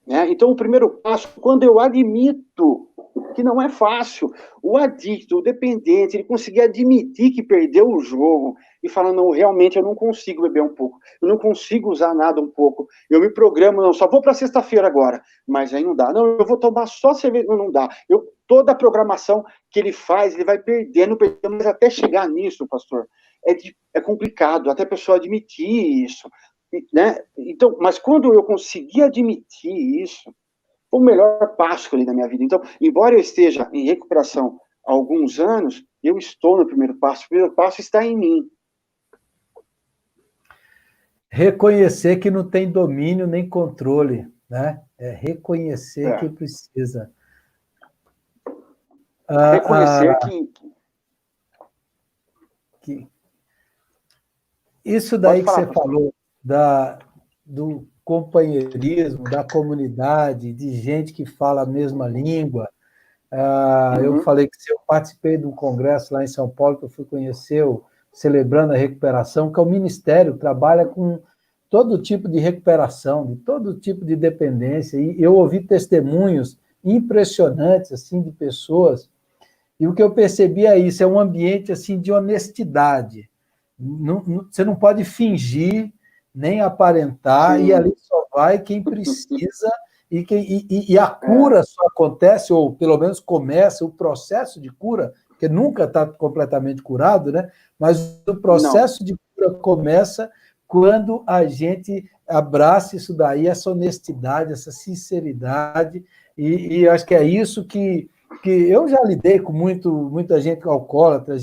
Né? Então, o primeiro passo, quando eu admito que não é fácil, o adicto, o dependente, ele conseguir admitir que perdeu o jogo e falar, não, realmente eu não consigo beber um pouco, eu não consigo usar nada um pouco, eu me programo, não, só vou para sexta-feira agora, mas aí não dá, não, eu vou tomar só cerveja, não dá, toda a programação que ele faz, ele vai perdendo, mas até chegar nisso, pastor, é complicado, até a pessoa admitir isso, né? Então, mas quando eu consegui admitir isso, foi o melhor passo que eu dei na minha vida. Então, embora eu esteja em recuperação há alguns anos, eu estou no primeiro passo. O primeiro passo está em mim. Reconhecer que não tem domínio nem controle. né? É reconhecer que precisa. Reconhecer que isso Pode daí que falar, você pastor. falou do companheirismo, da comunidade, de gente que fala a mesma língua. Eu falei que eu participei de um congresso lá em São Paulo, que eu fui conhecer o Celebrando a Recuperação, que é o ministério que trabalha com todo tipo de recuperação, de todo tipo de dependência. E eu ouvi testemunhos impressionantes assim de pessoas. E o que eu percebi é isso, é um ambiente assim de honestidade. Você não pode fingir, nem aparentar, e Sim. ali só vai quem precisa, e a cura só acontece, ou pelo menos começa o processo de cura, porque nunca está completamente curado, né? Mas o Não. processo de cura começa quando a gente abraça isso daí, essa honestidade, essa sinceridade, e acho que é isso que eu já lidei com muita gente alcoólatra,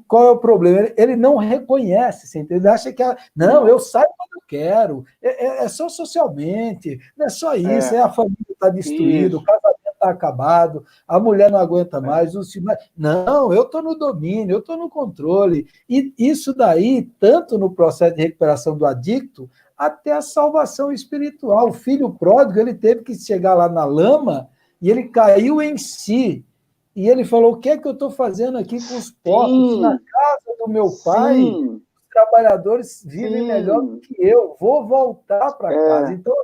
qual é o problema? Ele não reconhece, assim, ele acha que, não, eu saio quando eu quero, é só socialmente, não é só isso, a família está destruída, o Isso. casamento está acabado, a mulher não aguenta mais, não, eu estou no domínio, eu estou no controle, e isso daí, tanto no processo de recuperação do adicto, até a salvação espiritual. O filho pródigo, ele teve que chegar lá na lama, e ele caiu em si. E ele falou: o que é que eu estou fazendo aqui com os pobres? Se na Sim. casa do meu pai, Sim. os trabalhadores vivem melhor do Sim. que eu, vou voltar para casa. Então,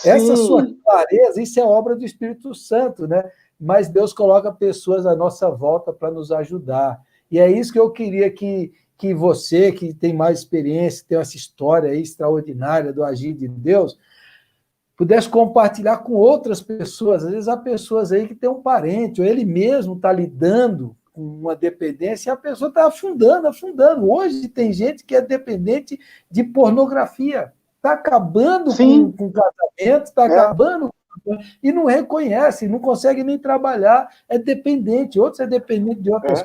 essa sua Sim. clareza, isso é obra do Espírito Santo, né? Mas Deus coloca pessoas à nossa volta para nos ajudar. E é isso que eu queria que você, que tem mais experiência, tem essa história aí extraordinária do agir de Deus, pudesse compartilhar com outras pessoas. Às vezes há pessoas aí que tem um parente, ou ele mesmo está lidando com uma dependência e a pessoa está afundando, afundando. Hoje tem gente que é dependente de pornografia, está acabando com Sim. o casamento, está acabando e não reconhece, não consegue nem trabalhar, é dependente. Outros é dependente de outras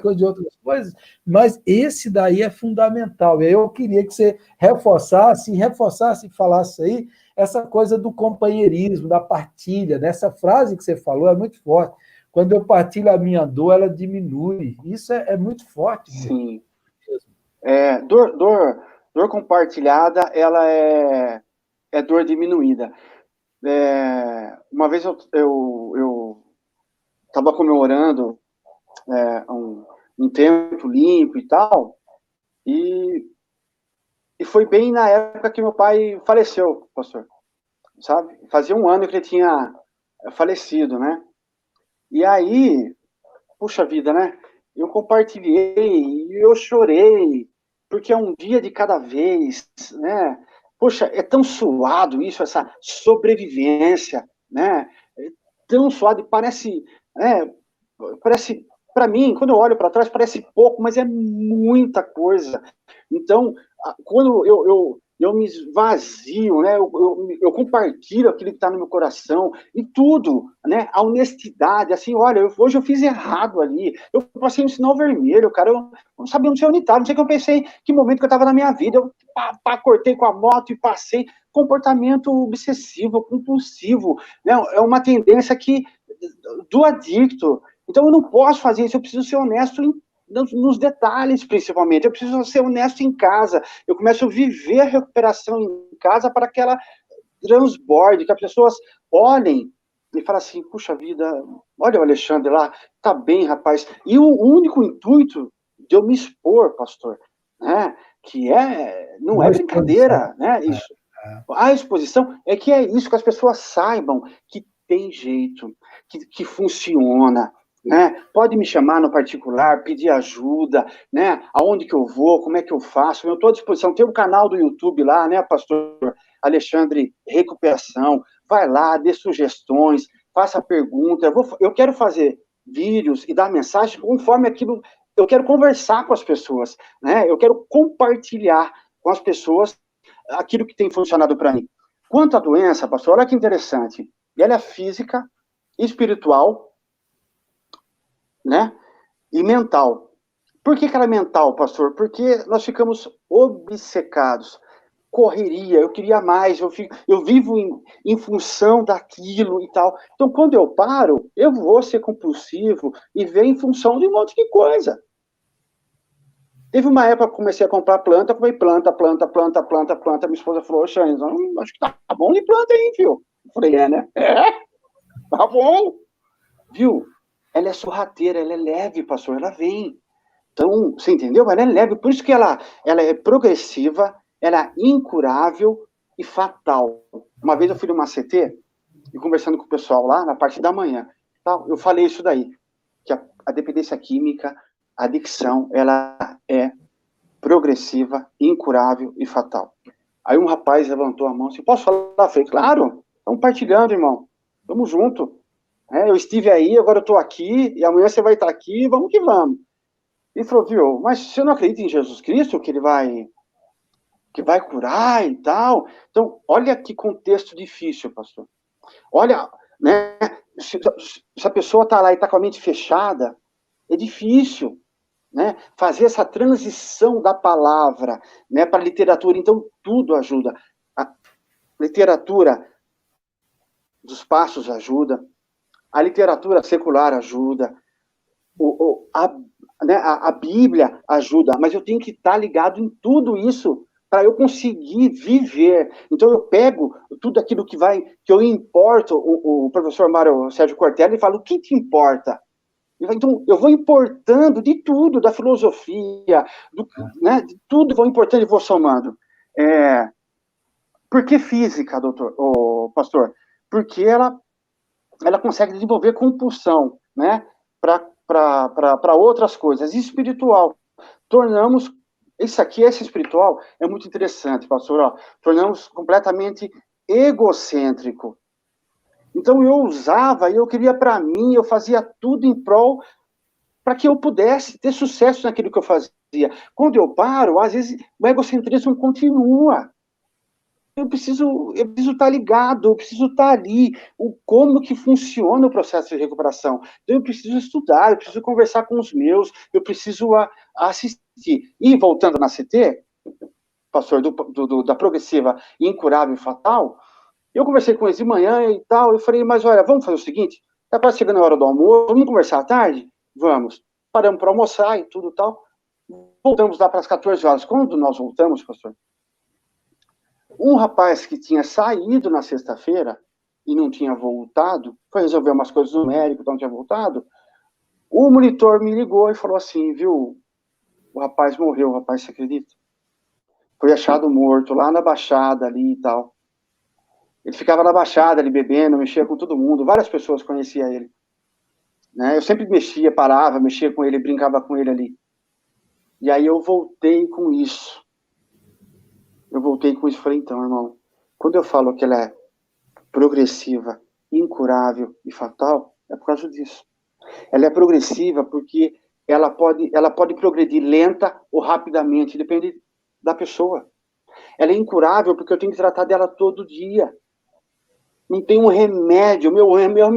coisas, mas esse daí é fundamental. E aí eu queria que você reforçasse e falasse aí essa coisa do companheirismo, da partilha, né? Essa frase que você falou é muito forte. Quando eu partilho a minha dor, ela diminui. Isso é muito forte mesmo. Sim. Dor compartilhada, ela é dor diminuída. Uma vez eu estava comemorando um tempo limpo e tal, e foi bem na época que meu pai faleceu, pastor, sabe? Fazia um ano que ele tinha falecido, né? E aí, puxa vida, né? Eu compartilhei e eu chorei, porque é um dia de cada vez, né? Poxa, é tão suado isso, essa sobrevivência, né? É tão suado e parece, para mim, quando eu olho para trás, parece pouco, mas é muita coisa. Então, quando eu me esvazio, né? Eu compartilho aquilo que está no meu coração e tudo, né? A honestidade, assim, olha, hoje eu fiz errado ali, eu passei um sinal vermelho, cara, eu não sabia onde eu estava, não sei o que eu pensei, que momento que eu estava na minha vida, eu cortei com a moto e passei. Comportamento obsessivo, compulsivo, né? É uma tendência do adicto. Então eu não posso fazer isso, eu preciso ser honesto nos detalhes, principalmente. Eu preciso ser honesto em casa. Eu começo a viver a recuperação em casa para que ela transborde, que as pessoas olhem e falem assim, puxa vida, olha o Alexandre lá, tá bem, rapaz. E o único intuito de eu me expor, pastor, né, que não é brincadeira, né, isso. A exposição é isso, que as pessoas saibam que tem jeito, que funciona, né? Pode me chamar no particular, pedir ajuda, né? Aonde que eu vou, como é que eu faço? Eu estou à disposição. Tem um canal do YouTube lá, né, pastor Alexandre Recuperação. Vai lá, dê sugestões, faça pergunta. Eu quero fazer vídeos e dar mensagem conforme aquilo. Eu quero conversar com as pessoas, né? Eu quero compartilhar com as pessoas aquilo que tem funcionado para mim. Quanto à doença, pastor, olha que interessante. Ela é física, espiritual, né? E mental. Por que ela é mental, pastor? Porque nós ficamos obcecados. correria, eu queria mais, eu vivo em função daquilo e tal. Então, quando eu paro, eu vou ser compulsivo e ver em função de um monte de coisa. Teve uma época que eu comecei a comprar planta, comprei planta. Minha esposa falou, Xande, acho que tá bom de planta aí, viu? Eu falei, né? Tá bom. Viu? Ela é sorrateira, ela é leve, pastor, ela vem. Então, você entendeu? Ela é leve, por isso que ela é progressiva, ela é incurável e fatal. Uma vez eu fui numa CT, e conversando com o pessoal lá, na parte da manhã, eu falei isso daí, que a dependência química, a adicção, ela é progressiva, incurável e fatal. Aí um rapaz levantou a mão assim, posso falar? Eu falei, claro, estamos partilhando, irmão, vamos junto. Eu estive aí, agora eu estou aqui, e amanhã você vai estar aqui, vamos que vamos. Ele falou, viu, mas você não acredita em Jesus Cristo, que ele vai curar e tal? Então, olha que contexto difícil, pastor. Olha, né, se a pessoa está lá e está com a mente fechada, é difícil, né, fazer essa transição da palavra, né, para a literatura. Então, tudo ajuda. A literatura dos passos ajuda, a literatura secular ajuda, a Bíblia ajuda, mas eu tenho que estar ligado em tudo isso para eu conseguir viver. Então eu pego tudo aquilo que eu importo, o professor Mário Sérgio Cortella, e fala, o que te importa? Então eu vou importando de tudo, da filosofia, né, de tudo vou importando e vou somando. Por que física, pastor? Porque ela consegue desenvolver compulsão, né, para outras coisas. E espiritual, tornamos, esse espiritual é muito interessante, pastor, tornamos completamente egocêntrico. Então eu usava, eu queria para mim, eu fazia tudo em prol para que eu pudesse ter sucesso naquilo que eu fazia. Quando eu paro, às vezes o egocentrismo continua. Eu preciso estar ligado, eu preciso estar ali, como que funciona o processo de recuperação. Então, eu preciso estudar, eu preciso conversar com os meus, eu preciso assistir. E, voltando na CT, pastor, da progressiva incurável e fatal, eu conversei com eles de manhã e tal, eu falei, mas olha, vamos fazer o seguinte, está quase chegando a hora do almoço, vamos conversar à tarde? Vamos. Paramos para almoçar e tudo e tal. Voltamos lá para as 14 horas. Quando nós voltamos, pastor, um rapaz que tinha saído na sexta-feira e não tinha voltado, foi resolver umas coisas no médico, então não tinha voltado, o monitor me ligou e falou assim, viu, o rapaz morreu, o rapaz, você acredita? Foi achado morto lá na Baixada ali e tal. Ele ficava na Baixada ali bebendo, mexia com todo mundo, várias pessoas conheciam ele. Né? Eu sempre mexia, parava, mexia com ele, brincava com ele ali. E aí eu voltei com isso. Falei, então, irmão, quando eu falo que ela é progressiva, incurável e fatal, é por causa disso. Ela é progressiva porque ela pode progredir lenta ou rapidamente, depende da pessoa. Ela é incurável porque eu tenho que tratar dela todo dia. Não tem um remédio, meu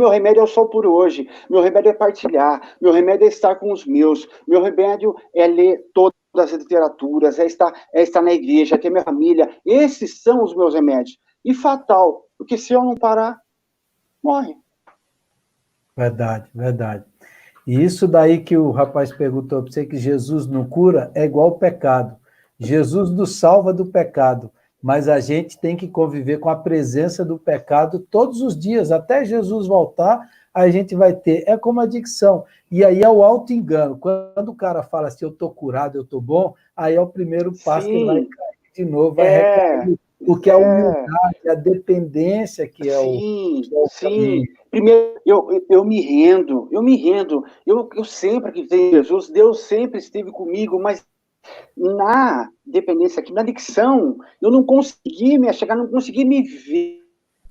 remédio é o sol por hoje, meu remédio é partilhar, meu remédio é estar com os meus, meu remédio é ler todas as literaturas, é estar na igreja, é ter minha família. Esses são os meus remédios. E fatal, porque se eu não parar, morre. Verdade, verdade. E isso daí que o rapaz perguntou para você, que Jesus não cura, é igual ao pecado. Jesus nos salva do pecado, mas a gente tem que conviver com a presença do pecado todos os dias, até Jesus voltar, a gente vai ter. É como a adicção. E aí é o auto-engano. Quando o cara fala assim, eu estou curado, eu estou bom, aí é o primeiro passo que ele vai cair de novo, vai recair. Porque a humildade, a dependência que é o caminho. Primeiro, eu me rendo. Eu sempre acreditei em Jesus, Deus sempre esteve comigo, mas na dependência aqui, na adicção, eu não consegui me chegar, não consegui me ver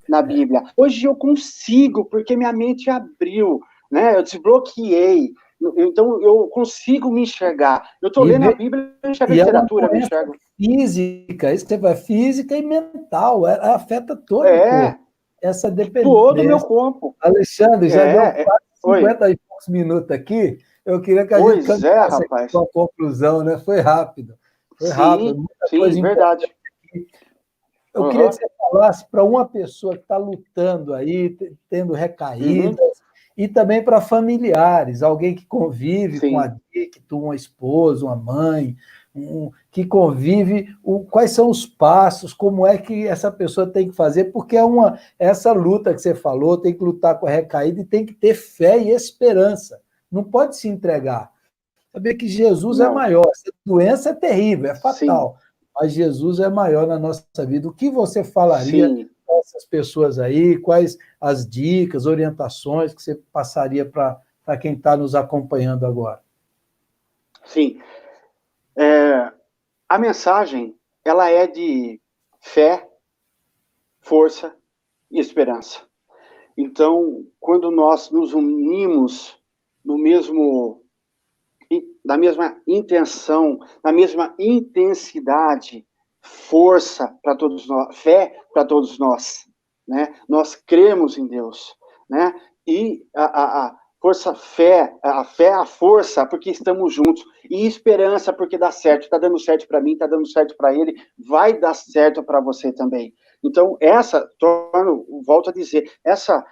na Bíblia. Hoje eu consigo, porque minha mente abriu, né? Eu desbloqueei. Então eu consigo me enxergar. Eu estou lendo a Bíblia, eu enxergo a literatura, eu enxergo. Física, isso é física e mental, afeta todo o corpo. Essa dependência. Todo o meu corpo. Alexandre, já deu quase 50 e poucos minutos aqui. Eu queria que a gente caminhasse com a conclusão, né? Foi rápido. Foi rápido. Sim, verdade. eu queria que você falasse para uma pessoa que está lutando aí, tendo recaídas, e também para familiares, alguém que convive com adicto, uma esposa, uma mãe, que convive, quais são os passos, como é que essa pessoa tem que fazer, porque essa luta que você falou, tem que lutar com a recaída e tem que ter fé e esperança. Não pode se entregar. Saber que Jesus é maior. Essa doença é terrível, é fatal. Sim. Mas Jesus é maior na nossa vida. O que você falaria para essas pessoas aí? Quais as dicas, orientações que você passaria para quem está nos acompanhando agora? Sim. A mensagem, ela é de fé, força e esperança. Então, quando nós nos unimos na mesma intenção, na mesma intensidade, força para todos nós, fé para todos nós, né? Nós cremos em Deus, né? E a fé, a força, porque estamos juntos, e esperança, porque dá certo, está dando certo para mim, está dando certo para ele, vai dar certo para você também. Então, volto a dizer, essa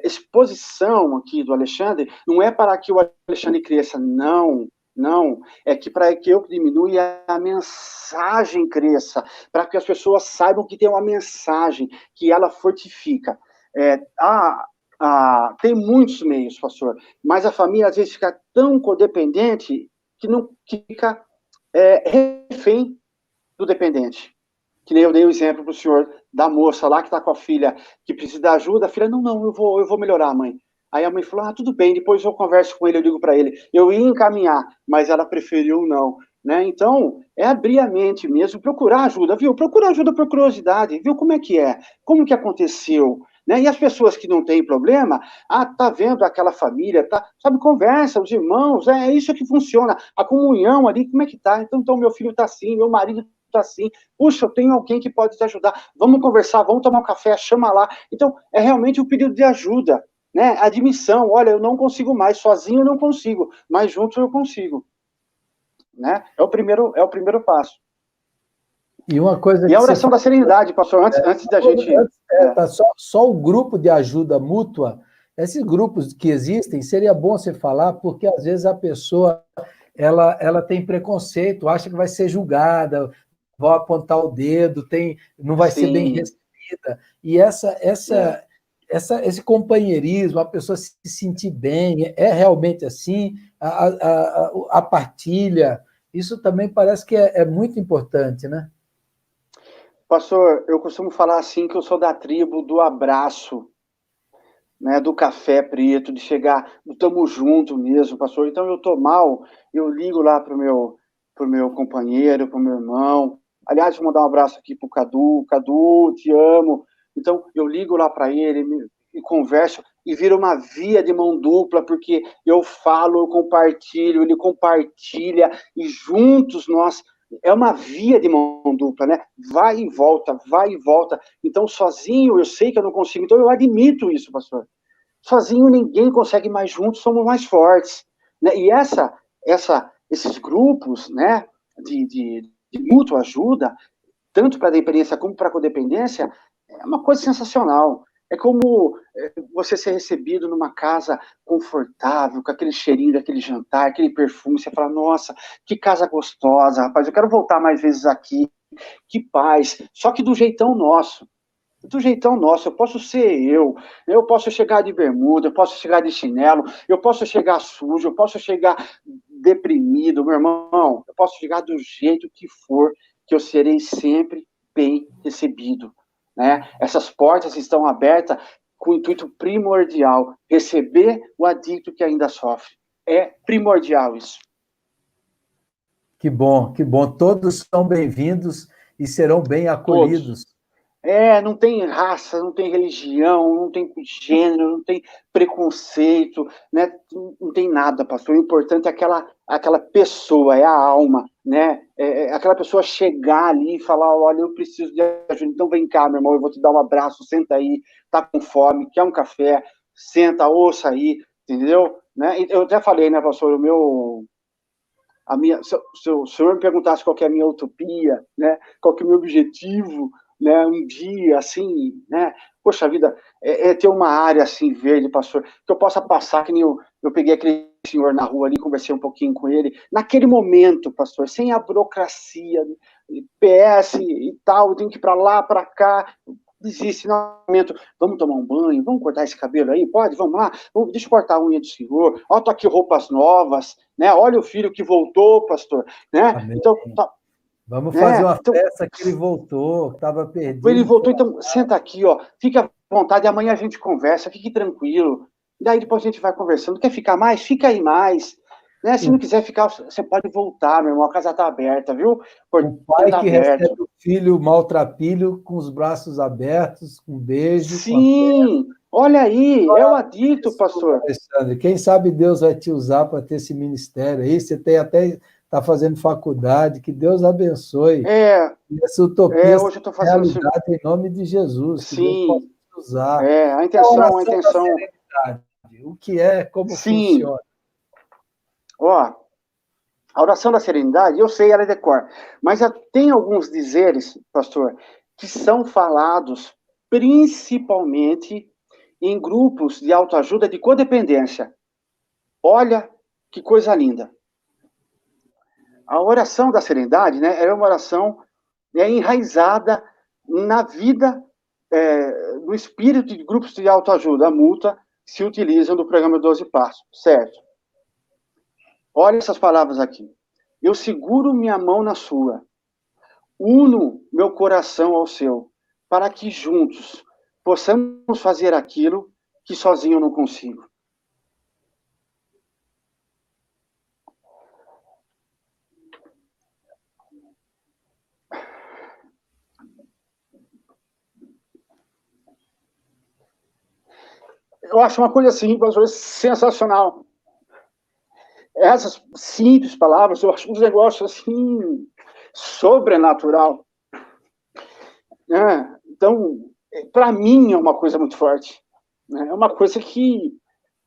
exposição aqui do Alexandre não é para que o Alexandre cresça, não, é que para que eu diminua e a mensagem cresça, para que as pessoas saibam que tem uma mensagem, que ela fortifica. Tem muitos meios, pastor, mas a família às vezes fica tão codependente que não fica refém do dependente. Que nem eu dei o exemplo para o senhor da moça lá que está com a filha que precisa de ajuda. A filha, não, eu vou melhorar, mãe. Aí a mãe falou, tudo bem, depois eu converso com ele, eu digo para ele. Eu ia encaminhar, mas ela preferiu não. Né? Então, é abrir a mente mesmo, procurar ajuda, viu? Procura ajuda por curiosidade, viu como é que é, como que aconteceu. Né? E as pessoas que não têm problema, tá vendo aquela família, sabe, conversa, os irmãos, é isso que funciona. A comunhão ali, como é que tá? Então meu filho tá assim, meu marido tá assim, puxa, eu tenho alguém que pode te ajudar, vamos conversar, vamos tomar um café, chama lá. Então, é realmente um pedido de ajuda, né? Admissão, olha, eu não consigo mais, sozinho eu não consigo, mas juntos eu consigo. Né? É o primeiro passo. E uma coisa a oração da serenidade, pastor, antes da gente... Tá só o grupo de ajuda mútua, esses grupos que existem, seria bom você falar, porque às vezes a pessoa ela tem preconceito, acha que vai ser julgada, vai apontar o dedo, não vai ser bem recebida. E esse companheirismo, a pessoa se sentir bem, é realmente assim, a partilha, isso também parece que é muito importante, né? Pastor, eu costumo falar assim que eu sou da tribo do abraço, né, do café preto, de chegar, estamos juntos mesmo, pastor. Então eu tô mal, eu ligo lá pro meu companheiro, pro meu irmão. Aliás, vou mandar um abraço aqui pro Cadu. Cadu, te amo. Então eu ligo lá para ele e converso e vira uma via de mão dupla, porque eu falo, eu compartilho, ele compartilha e juntos nós é uma via de mão dupla, né? Vai e volta, vai e volta. Então, sozinho, eu sei que eu não consigo. Então, eu admito isso, pastor. Sozinho, ninguém consegue, mais juntos somos mais fortes. Né? E esses grupos, né, de mútua ajuda, tanto para a dependência como para a codependência, é uma coisa sensacional. É como você ser recebido numa casa confortável, com aquele cheirinho daquele jantar, aquele perfume, você fala, nossa, que casa gostosa, rapaz, eu quero voltar mais vezes aqui, que paz, só que do jeitão nosso. Do jeitão nosso, eu posso ser eu posso chegar de bermuda, eu posso chegar de chinelo, eu posso chegar sujo, eu posso chegar deprimido, meu irmão, eu posso chegar do jeito que for, que eu serei sempre bem recebido. Né? Essas portas estão abertas com o intuito primordial, receber o adicto que ainda sofre. É primordial isso. Que bom, que bom. Todos são bem-vindos e serão bem acolhidos. Todos. Não tem raça, não tem religião, não tem gênero, não tem preconceito, né? Não tem nada, pastor. O importante é aquela pessoa, é a alma, né? Aquela pessoa chegar ali e falar, olha, eu preciso de ajuda, então vem cá, meu irmão, eu vou te dar um abraço, senta aí, tá com fome, quer um café, senta, ouça aí, entendeu? Né? Eu até falei, né, pastor, se o senhor me perguntasse qual que é a minha utopia, né? Qual que é o meu objetivo, né, um dia, assim, né, poxa vida, ter uma área assim verde, pastor, que eu possa passar, que nem eu peguei aquele senhor na rua ali, conversei um pouquinho com ele, naquele momento, pastor, sem a burocracia, PS e tal, tem que ir para lá, para cá, existe no momento, vamos tomar um banho, vamos cortar esse cabelo aí, pode, vamos lá, deixa eu cortar a unha do senhor, ó, tô aqui roupas novas, né, olha o filho que voltou, pastor, né, Amém. então, tá, Vamos fazer uma então, festa que ele voltou, estava ele perdido. voltou, então, senta aqui, ó, fica à vontade, amanhã a gente conversa, fique tranquilo, daí depois a gente vai conversando, quer ficar mais? Fica aí mais, né, se não quiser ficar, você pode voltar, meu irmão, a casa está aberta, viu? O pai Portão que aberto. recebe o filho maltrapilho com os braços abertos, com um beijo, com a Sim, olha aí, é o adicto, pastor. Alexandre. Quem sabe Deus vai te usar para ter esse ministério aí. Você tem até está fazendo faculdade. Que Deus abençoe. E essa utopia Hoje eu estou seja fazendo, realidade em nome de Jesus. Que Deus possa sim, te usar. a É a intenção, oração da serenidade. O que é, como sim, funciona. ó, a oração da serenidade, eu sei, ela é de cor, mas tem alguns dizeres, pastor, que são falados principalmente em grupos de autoajuda de codependência. Olha que coisa linda. A oração da serenidade, né, é uma oração enraizada na vida do espírito de grupos de autoajuda, a multa, se utilizam do programa 12 Passos, certo? Olha essas palavras aqui. Eu seguro minha mão na sua, uno meu coração ao seu, para que juntos possamos fazer aquilo que sozinho eu não consigo. Eu acho uma coisa assim, sensacional. Essas simples palavras, eu acho um negócio assim, sobrenatural. Então, para mim é uma coisa muito forte. Né? É uma coisa que,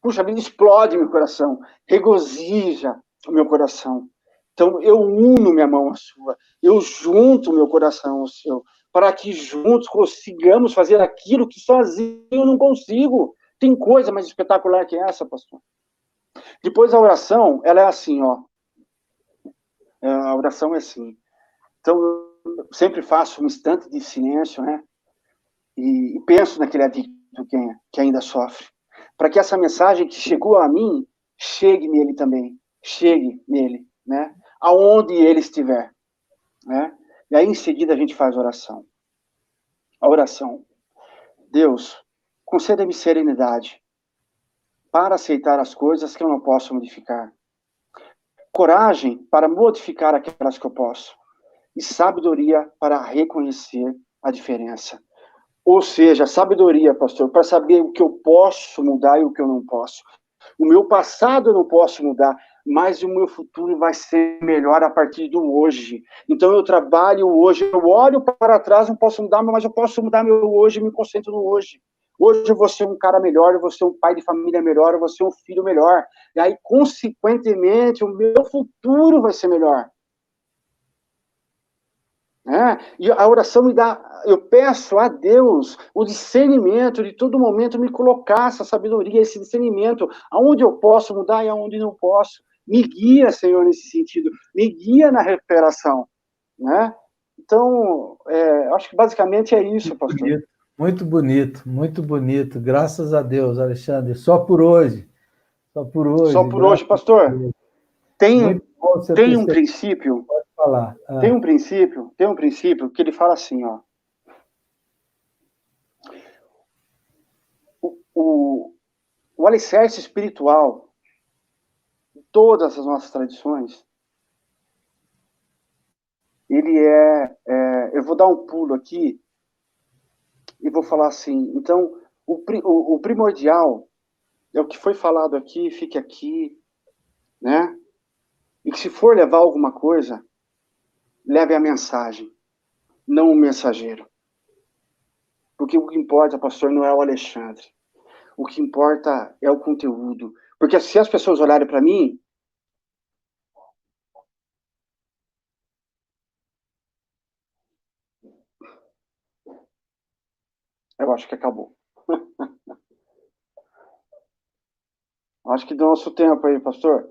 puxa vida, explode meu coração, regozija o meu coração. Então, eu uno minha mão à sua, eu junto meu coração ao seu, para que juntos consigamos fazer aquilo que sozinho eu não consigo. Tem coisa mais espetacular que essa, pastor. Depois a oração, ela é assim, ó. A oração é assim. Então, eu sempre faço um instante de silêncio, né? E penso naquele adicto que ainda sofre. Para que essa mensagem que chegou a mim chegue nele também. Chegue nele, né? Aonde ele estiver, né? E aí, em seguida, a gente faz oração. A oração. Deus, conceda-me serenidade para aceitar as coisas que eu não posso modificar. Coragem para modificar aquelas que eu posso. E sabedoria para reconhecer a diferença. Ou seja, sabedoria, pastor, para saber o que eu posso mudar e o que eu não posso. O meu passado eu não posso mudar, mas o meu futuro vai ser melhor a partir do hoje. Então eu trabalho hoje, eu olho para trás, não posso mudar, mas eu posso mudar meu hoje, me concentro no hoje. Hoje eu vou ser um cara melhor, eu vou ser um pai de família melhor, eu vou ser um filho melhor. E aí, consequentemente, o meu futuro vai ser melhor. E a oração me dá, eu peço a Deus o discernimento de todo momento me colocar essa sabedoria, esse discernimento, aonde eu posso mudar e aonde não posso. Me guia, Senhor, nesse sentido, me guia na recuperação, né? Então, acho que basicamente é isso, pastor. Muito bonito, muito bonito. Graças a Deus, Alexandre. Só por hoje. Só por Só hoje. por hoje, pastor. Muito bom você Tem ter um princípio, pode falar. tem um princípio que ele fala assim, ó. O alicerce espiritual de todas as nossas tradições, ele eu vou dar um pulo aqui e vou falar assim, então, o primordial é o que foi falado aqui, fique aqui, né? E que se for levar alguma coisa, leve a mensagem, não o mensageiro. Porque o que importa, pastor, não é o Alexandre. O que importa é o conteúdo. Porque se as pessoas olharem para mim, Eu acho que acabou. Acho que deu nosso tempo aí, pastor.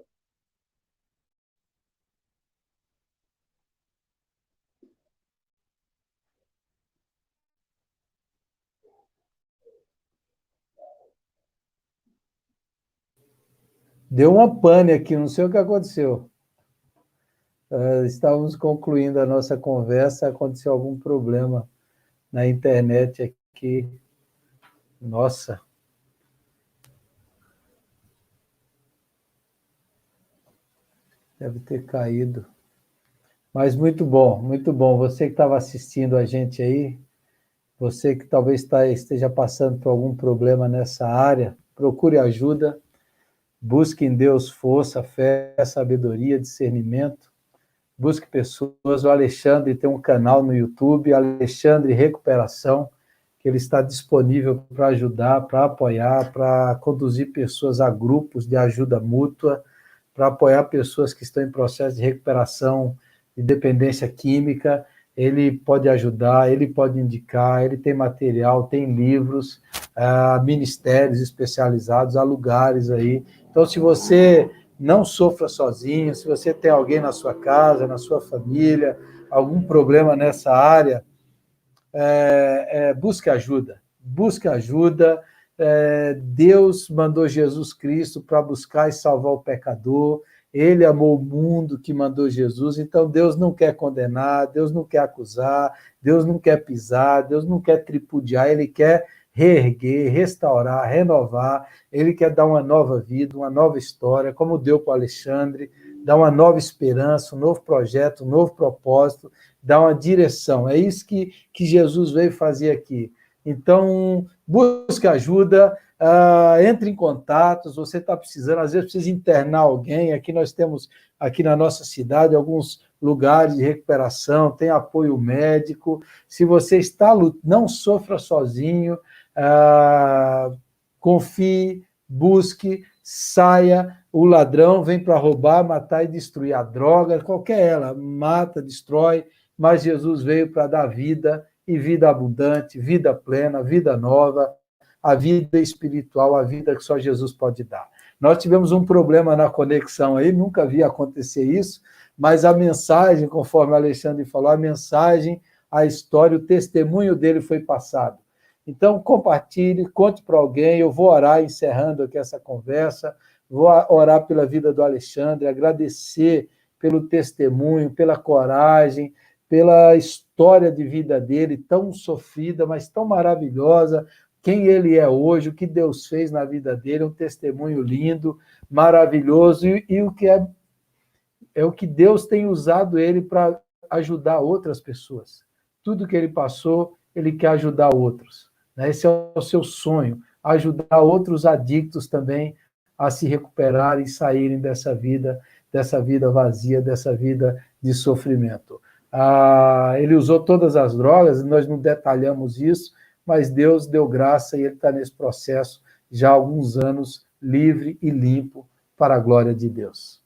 Deu uma pane aqui, não sei o que aconteceu. Estávamos concluindo a nossa conversa, aconteceu algum problema na internet aqui. Nossa, deve ter caído. Mas muito bom, muito bom. Você que estava assistindo a gente aí, você que talvez esteja passando por algum problema nessa área, procure ajuda, busque em Deus força, fé, sabedoria, discernimento. Busque pessoas. O Alexandre tem um canal no YouTube, Alexandre Recuperação, que ele está disponível para ajudar, para apoiar, para conduzir pessoas a grupos de ajuda mútua, para apoiar pessoas que estão em processo de recuperação de dependência química. Ele pode ajudar, ele pode indicar, ele tem material, tem livros, ministérios especializados, há lugares aí. Então, se você não sofra sozinho, se você tem alguém na sua casa, na sua família, algum problema nessa área, busque ajuda. Busque ajuda. Deus mandou Jesus Cristo para buscar e salvar o pecador. Ele amou o mundo que mandou Jesus. Então, Deus não quer condenar, Deus não quer acusar, Deus não quer pisar, Deus não quer tripudiar, Ele quer reerguer, restaurar, renovar. Ele quer dar uma nova vida, uma nova história, como deu para o Alexandre, dar uma nova esperança, um novo projeto, um novo propósito, dar uma direção. É isso que Jesus veio fazer aqui. Então, busque ajuda, entre em contato, se você está precisando, às vezes precisa internar alguém. Aqui nós temos, aqui na nossa cidade, alguns lugares de recuperação, tem apoio médico. Se você está, não sofra sozinho, confie, busque, saia. O ladrão vem para roubar, matar e destruir. A droga, qualquer ela, mata, destrói, mas Jesus veio para dar vida, e vida abundante, vida plena, vida nova, a vida espiritual, a vida que só Jesus pode dar. Nós tivemos um problema na conexão aí, nunca vi acontecer isso, mas a mensagem, conforme o Alexandre falou, a mensagem, a história, o testemunho dele foi passado. Então, compartilhe, conte para alguém. Eu vou orar encerrando aqui essa conversa, vou orar pela vida do Alexandre, agradecer pelo testemunho, pela coragem, pela história de vida dele, tão sofrida, mas tão maravilhosa, quem ele é hoje, o que Deus fez na vida dele, um testemunho lindo, maravilhoso, e o que é o que Deus tem usado ele para ajudar outras pessoas. Tudo que ele passou, ele quer ajudar outros. Esse é o seu sonho, ajudar outros adictos também a se recuperarem e saírem dessa vida vazia, dessa vida de sofrimento. Ele usou todas as drogas, nós não detalhamos isso, mas Deus deu graça e ele está nesse processo já há alguns anos, livre e limpo para a glória de Deus.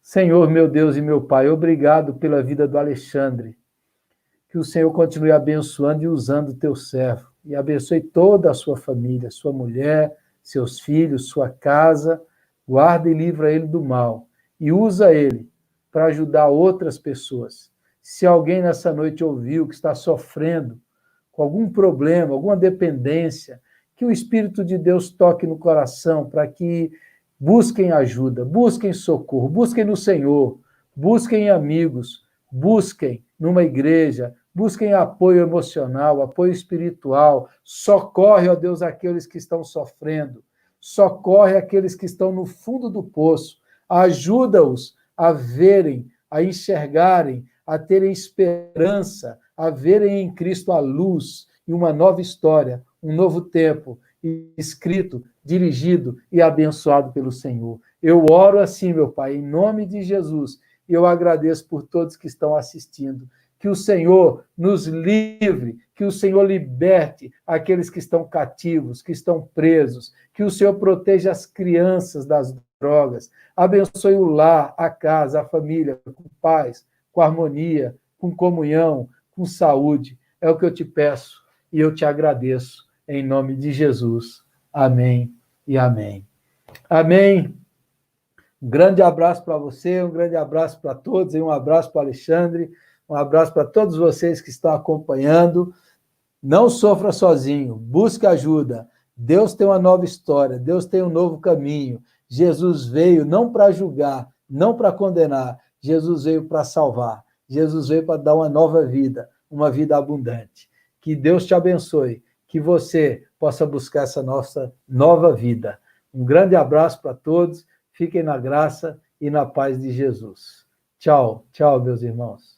Senhor, meu Deus e meu Pai, obrigado pela vida do Alexandre. Que o Senhor continue abençoando e usando o teu servo. E abençoe toda a sua família, sua mulher, seus filhos, sua casa. Guarda e livra ele do mal. E usa ele para ajudar outras pessoas. Se alguém nessa noite ouviu que está sofrendo com algum problema, alguma dependência, que o Espírito de Deus toque no coração para que busquem ajuda, busquem socorro, busquem no Senhor, busquem amigos, busquem numa igreja, busquem apoio emocional, apoio espiritual, socorre, ó Deus, aqueles que estão sofrendo, socorre aqueles que estão no fundo do poço, ajuda-os a verem, a enxergarem, a terem esperança, a verem em Cristo a luz e uma nova história, um novo tempo, escrito, dirigido e abençoado pelo Senhor. Eu oro assim, meu Pai, em nome de Jesus, e eu agradeço por todos que estão assistindo. Que o Senhor nos livre, que o Senhor liberte aqueles que estão cativos, que estão presos, que o Senhor proteja as crianças das drogas, abençoe o lar, a casa, a família, com paz, com harmonia, com comunhão, com saúde. É o que eu te peço, e eu te agradeço em nome de Jesus. Amém e amém. Amém. Um grande abraço para você, um grande abraço para todos, e um abraço para o Alexandre, um abraço para todos vocês que estão acompanhando. Não sofra sozinho, busque ajuda. Deus tem uma nova história, Deus tem um novo caminho. Jesus veio não para julgar, não para condenar, Jesus veio para salvar. Jesus veio para dar uma nova vida, uma vida abundante. Que Deus te abençoe, que você possa buscar essa nossa nova vida. Um grande abraço para todos, fiquem na graça e na paz de Jesus. Tchau, tchau, meus irmãos.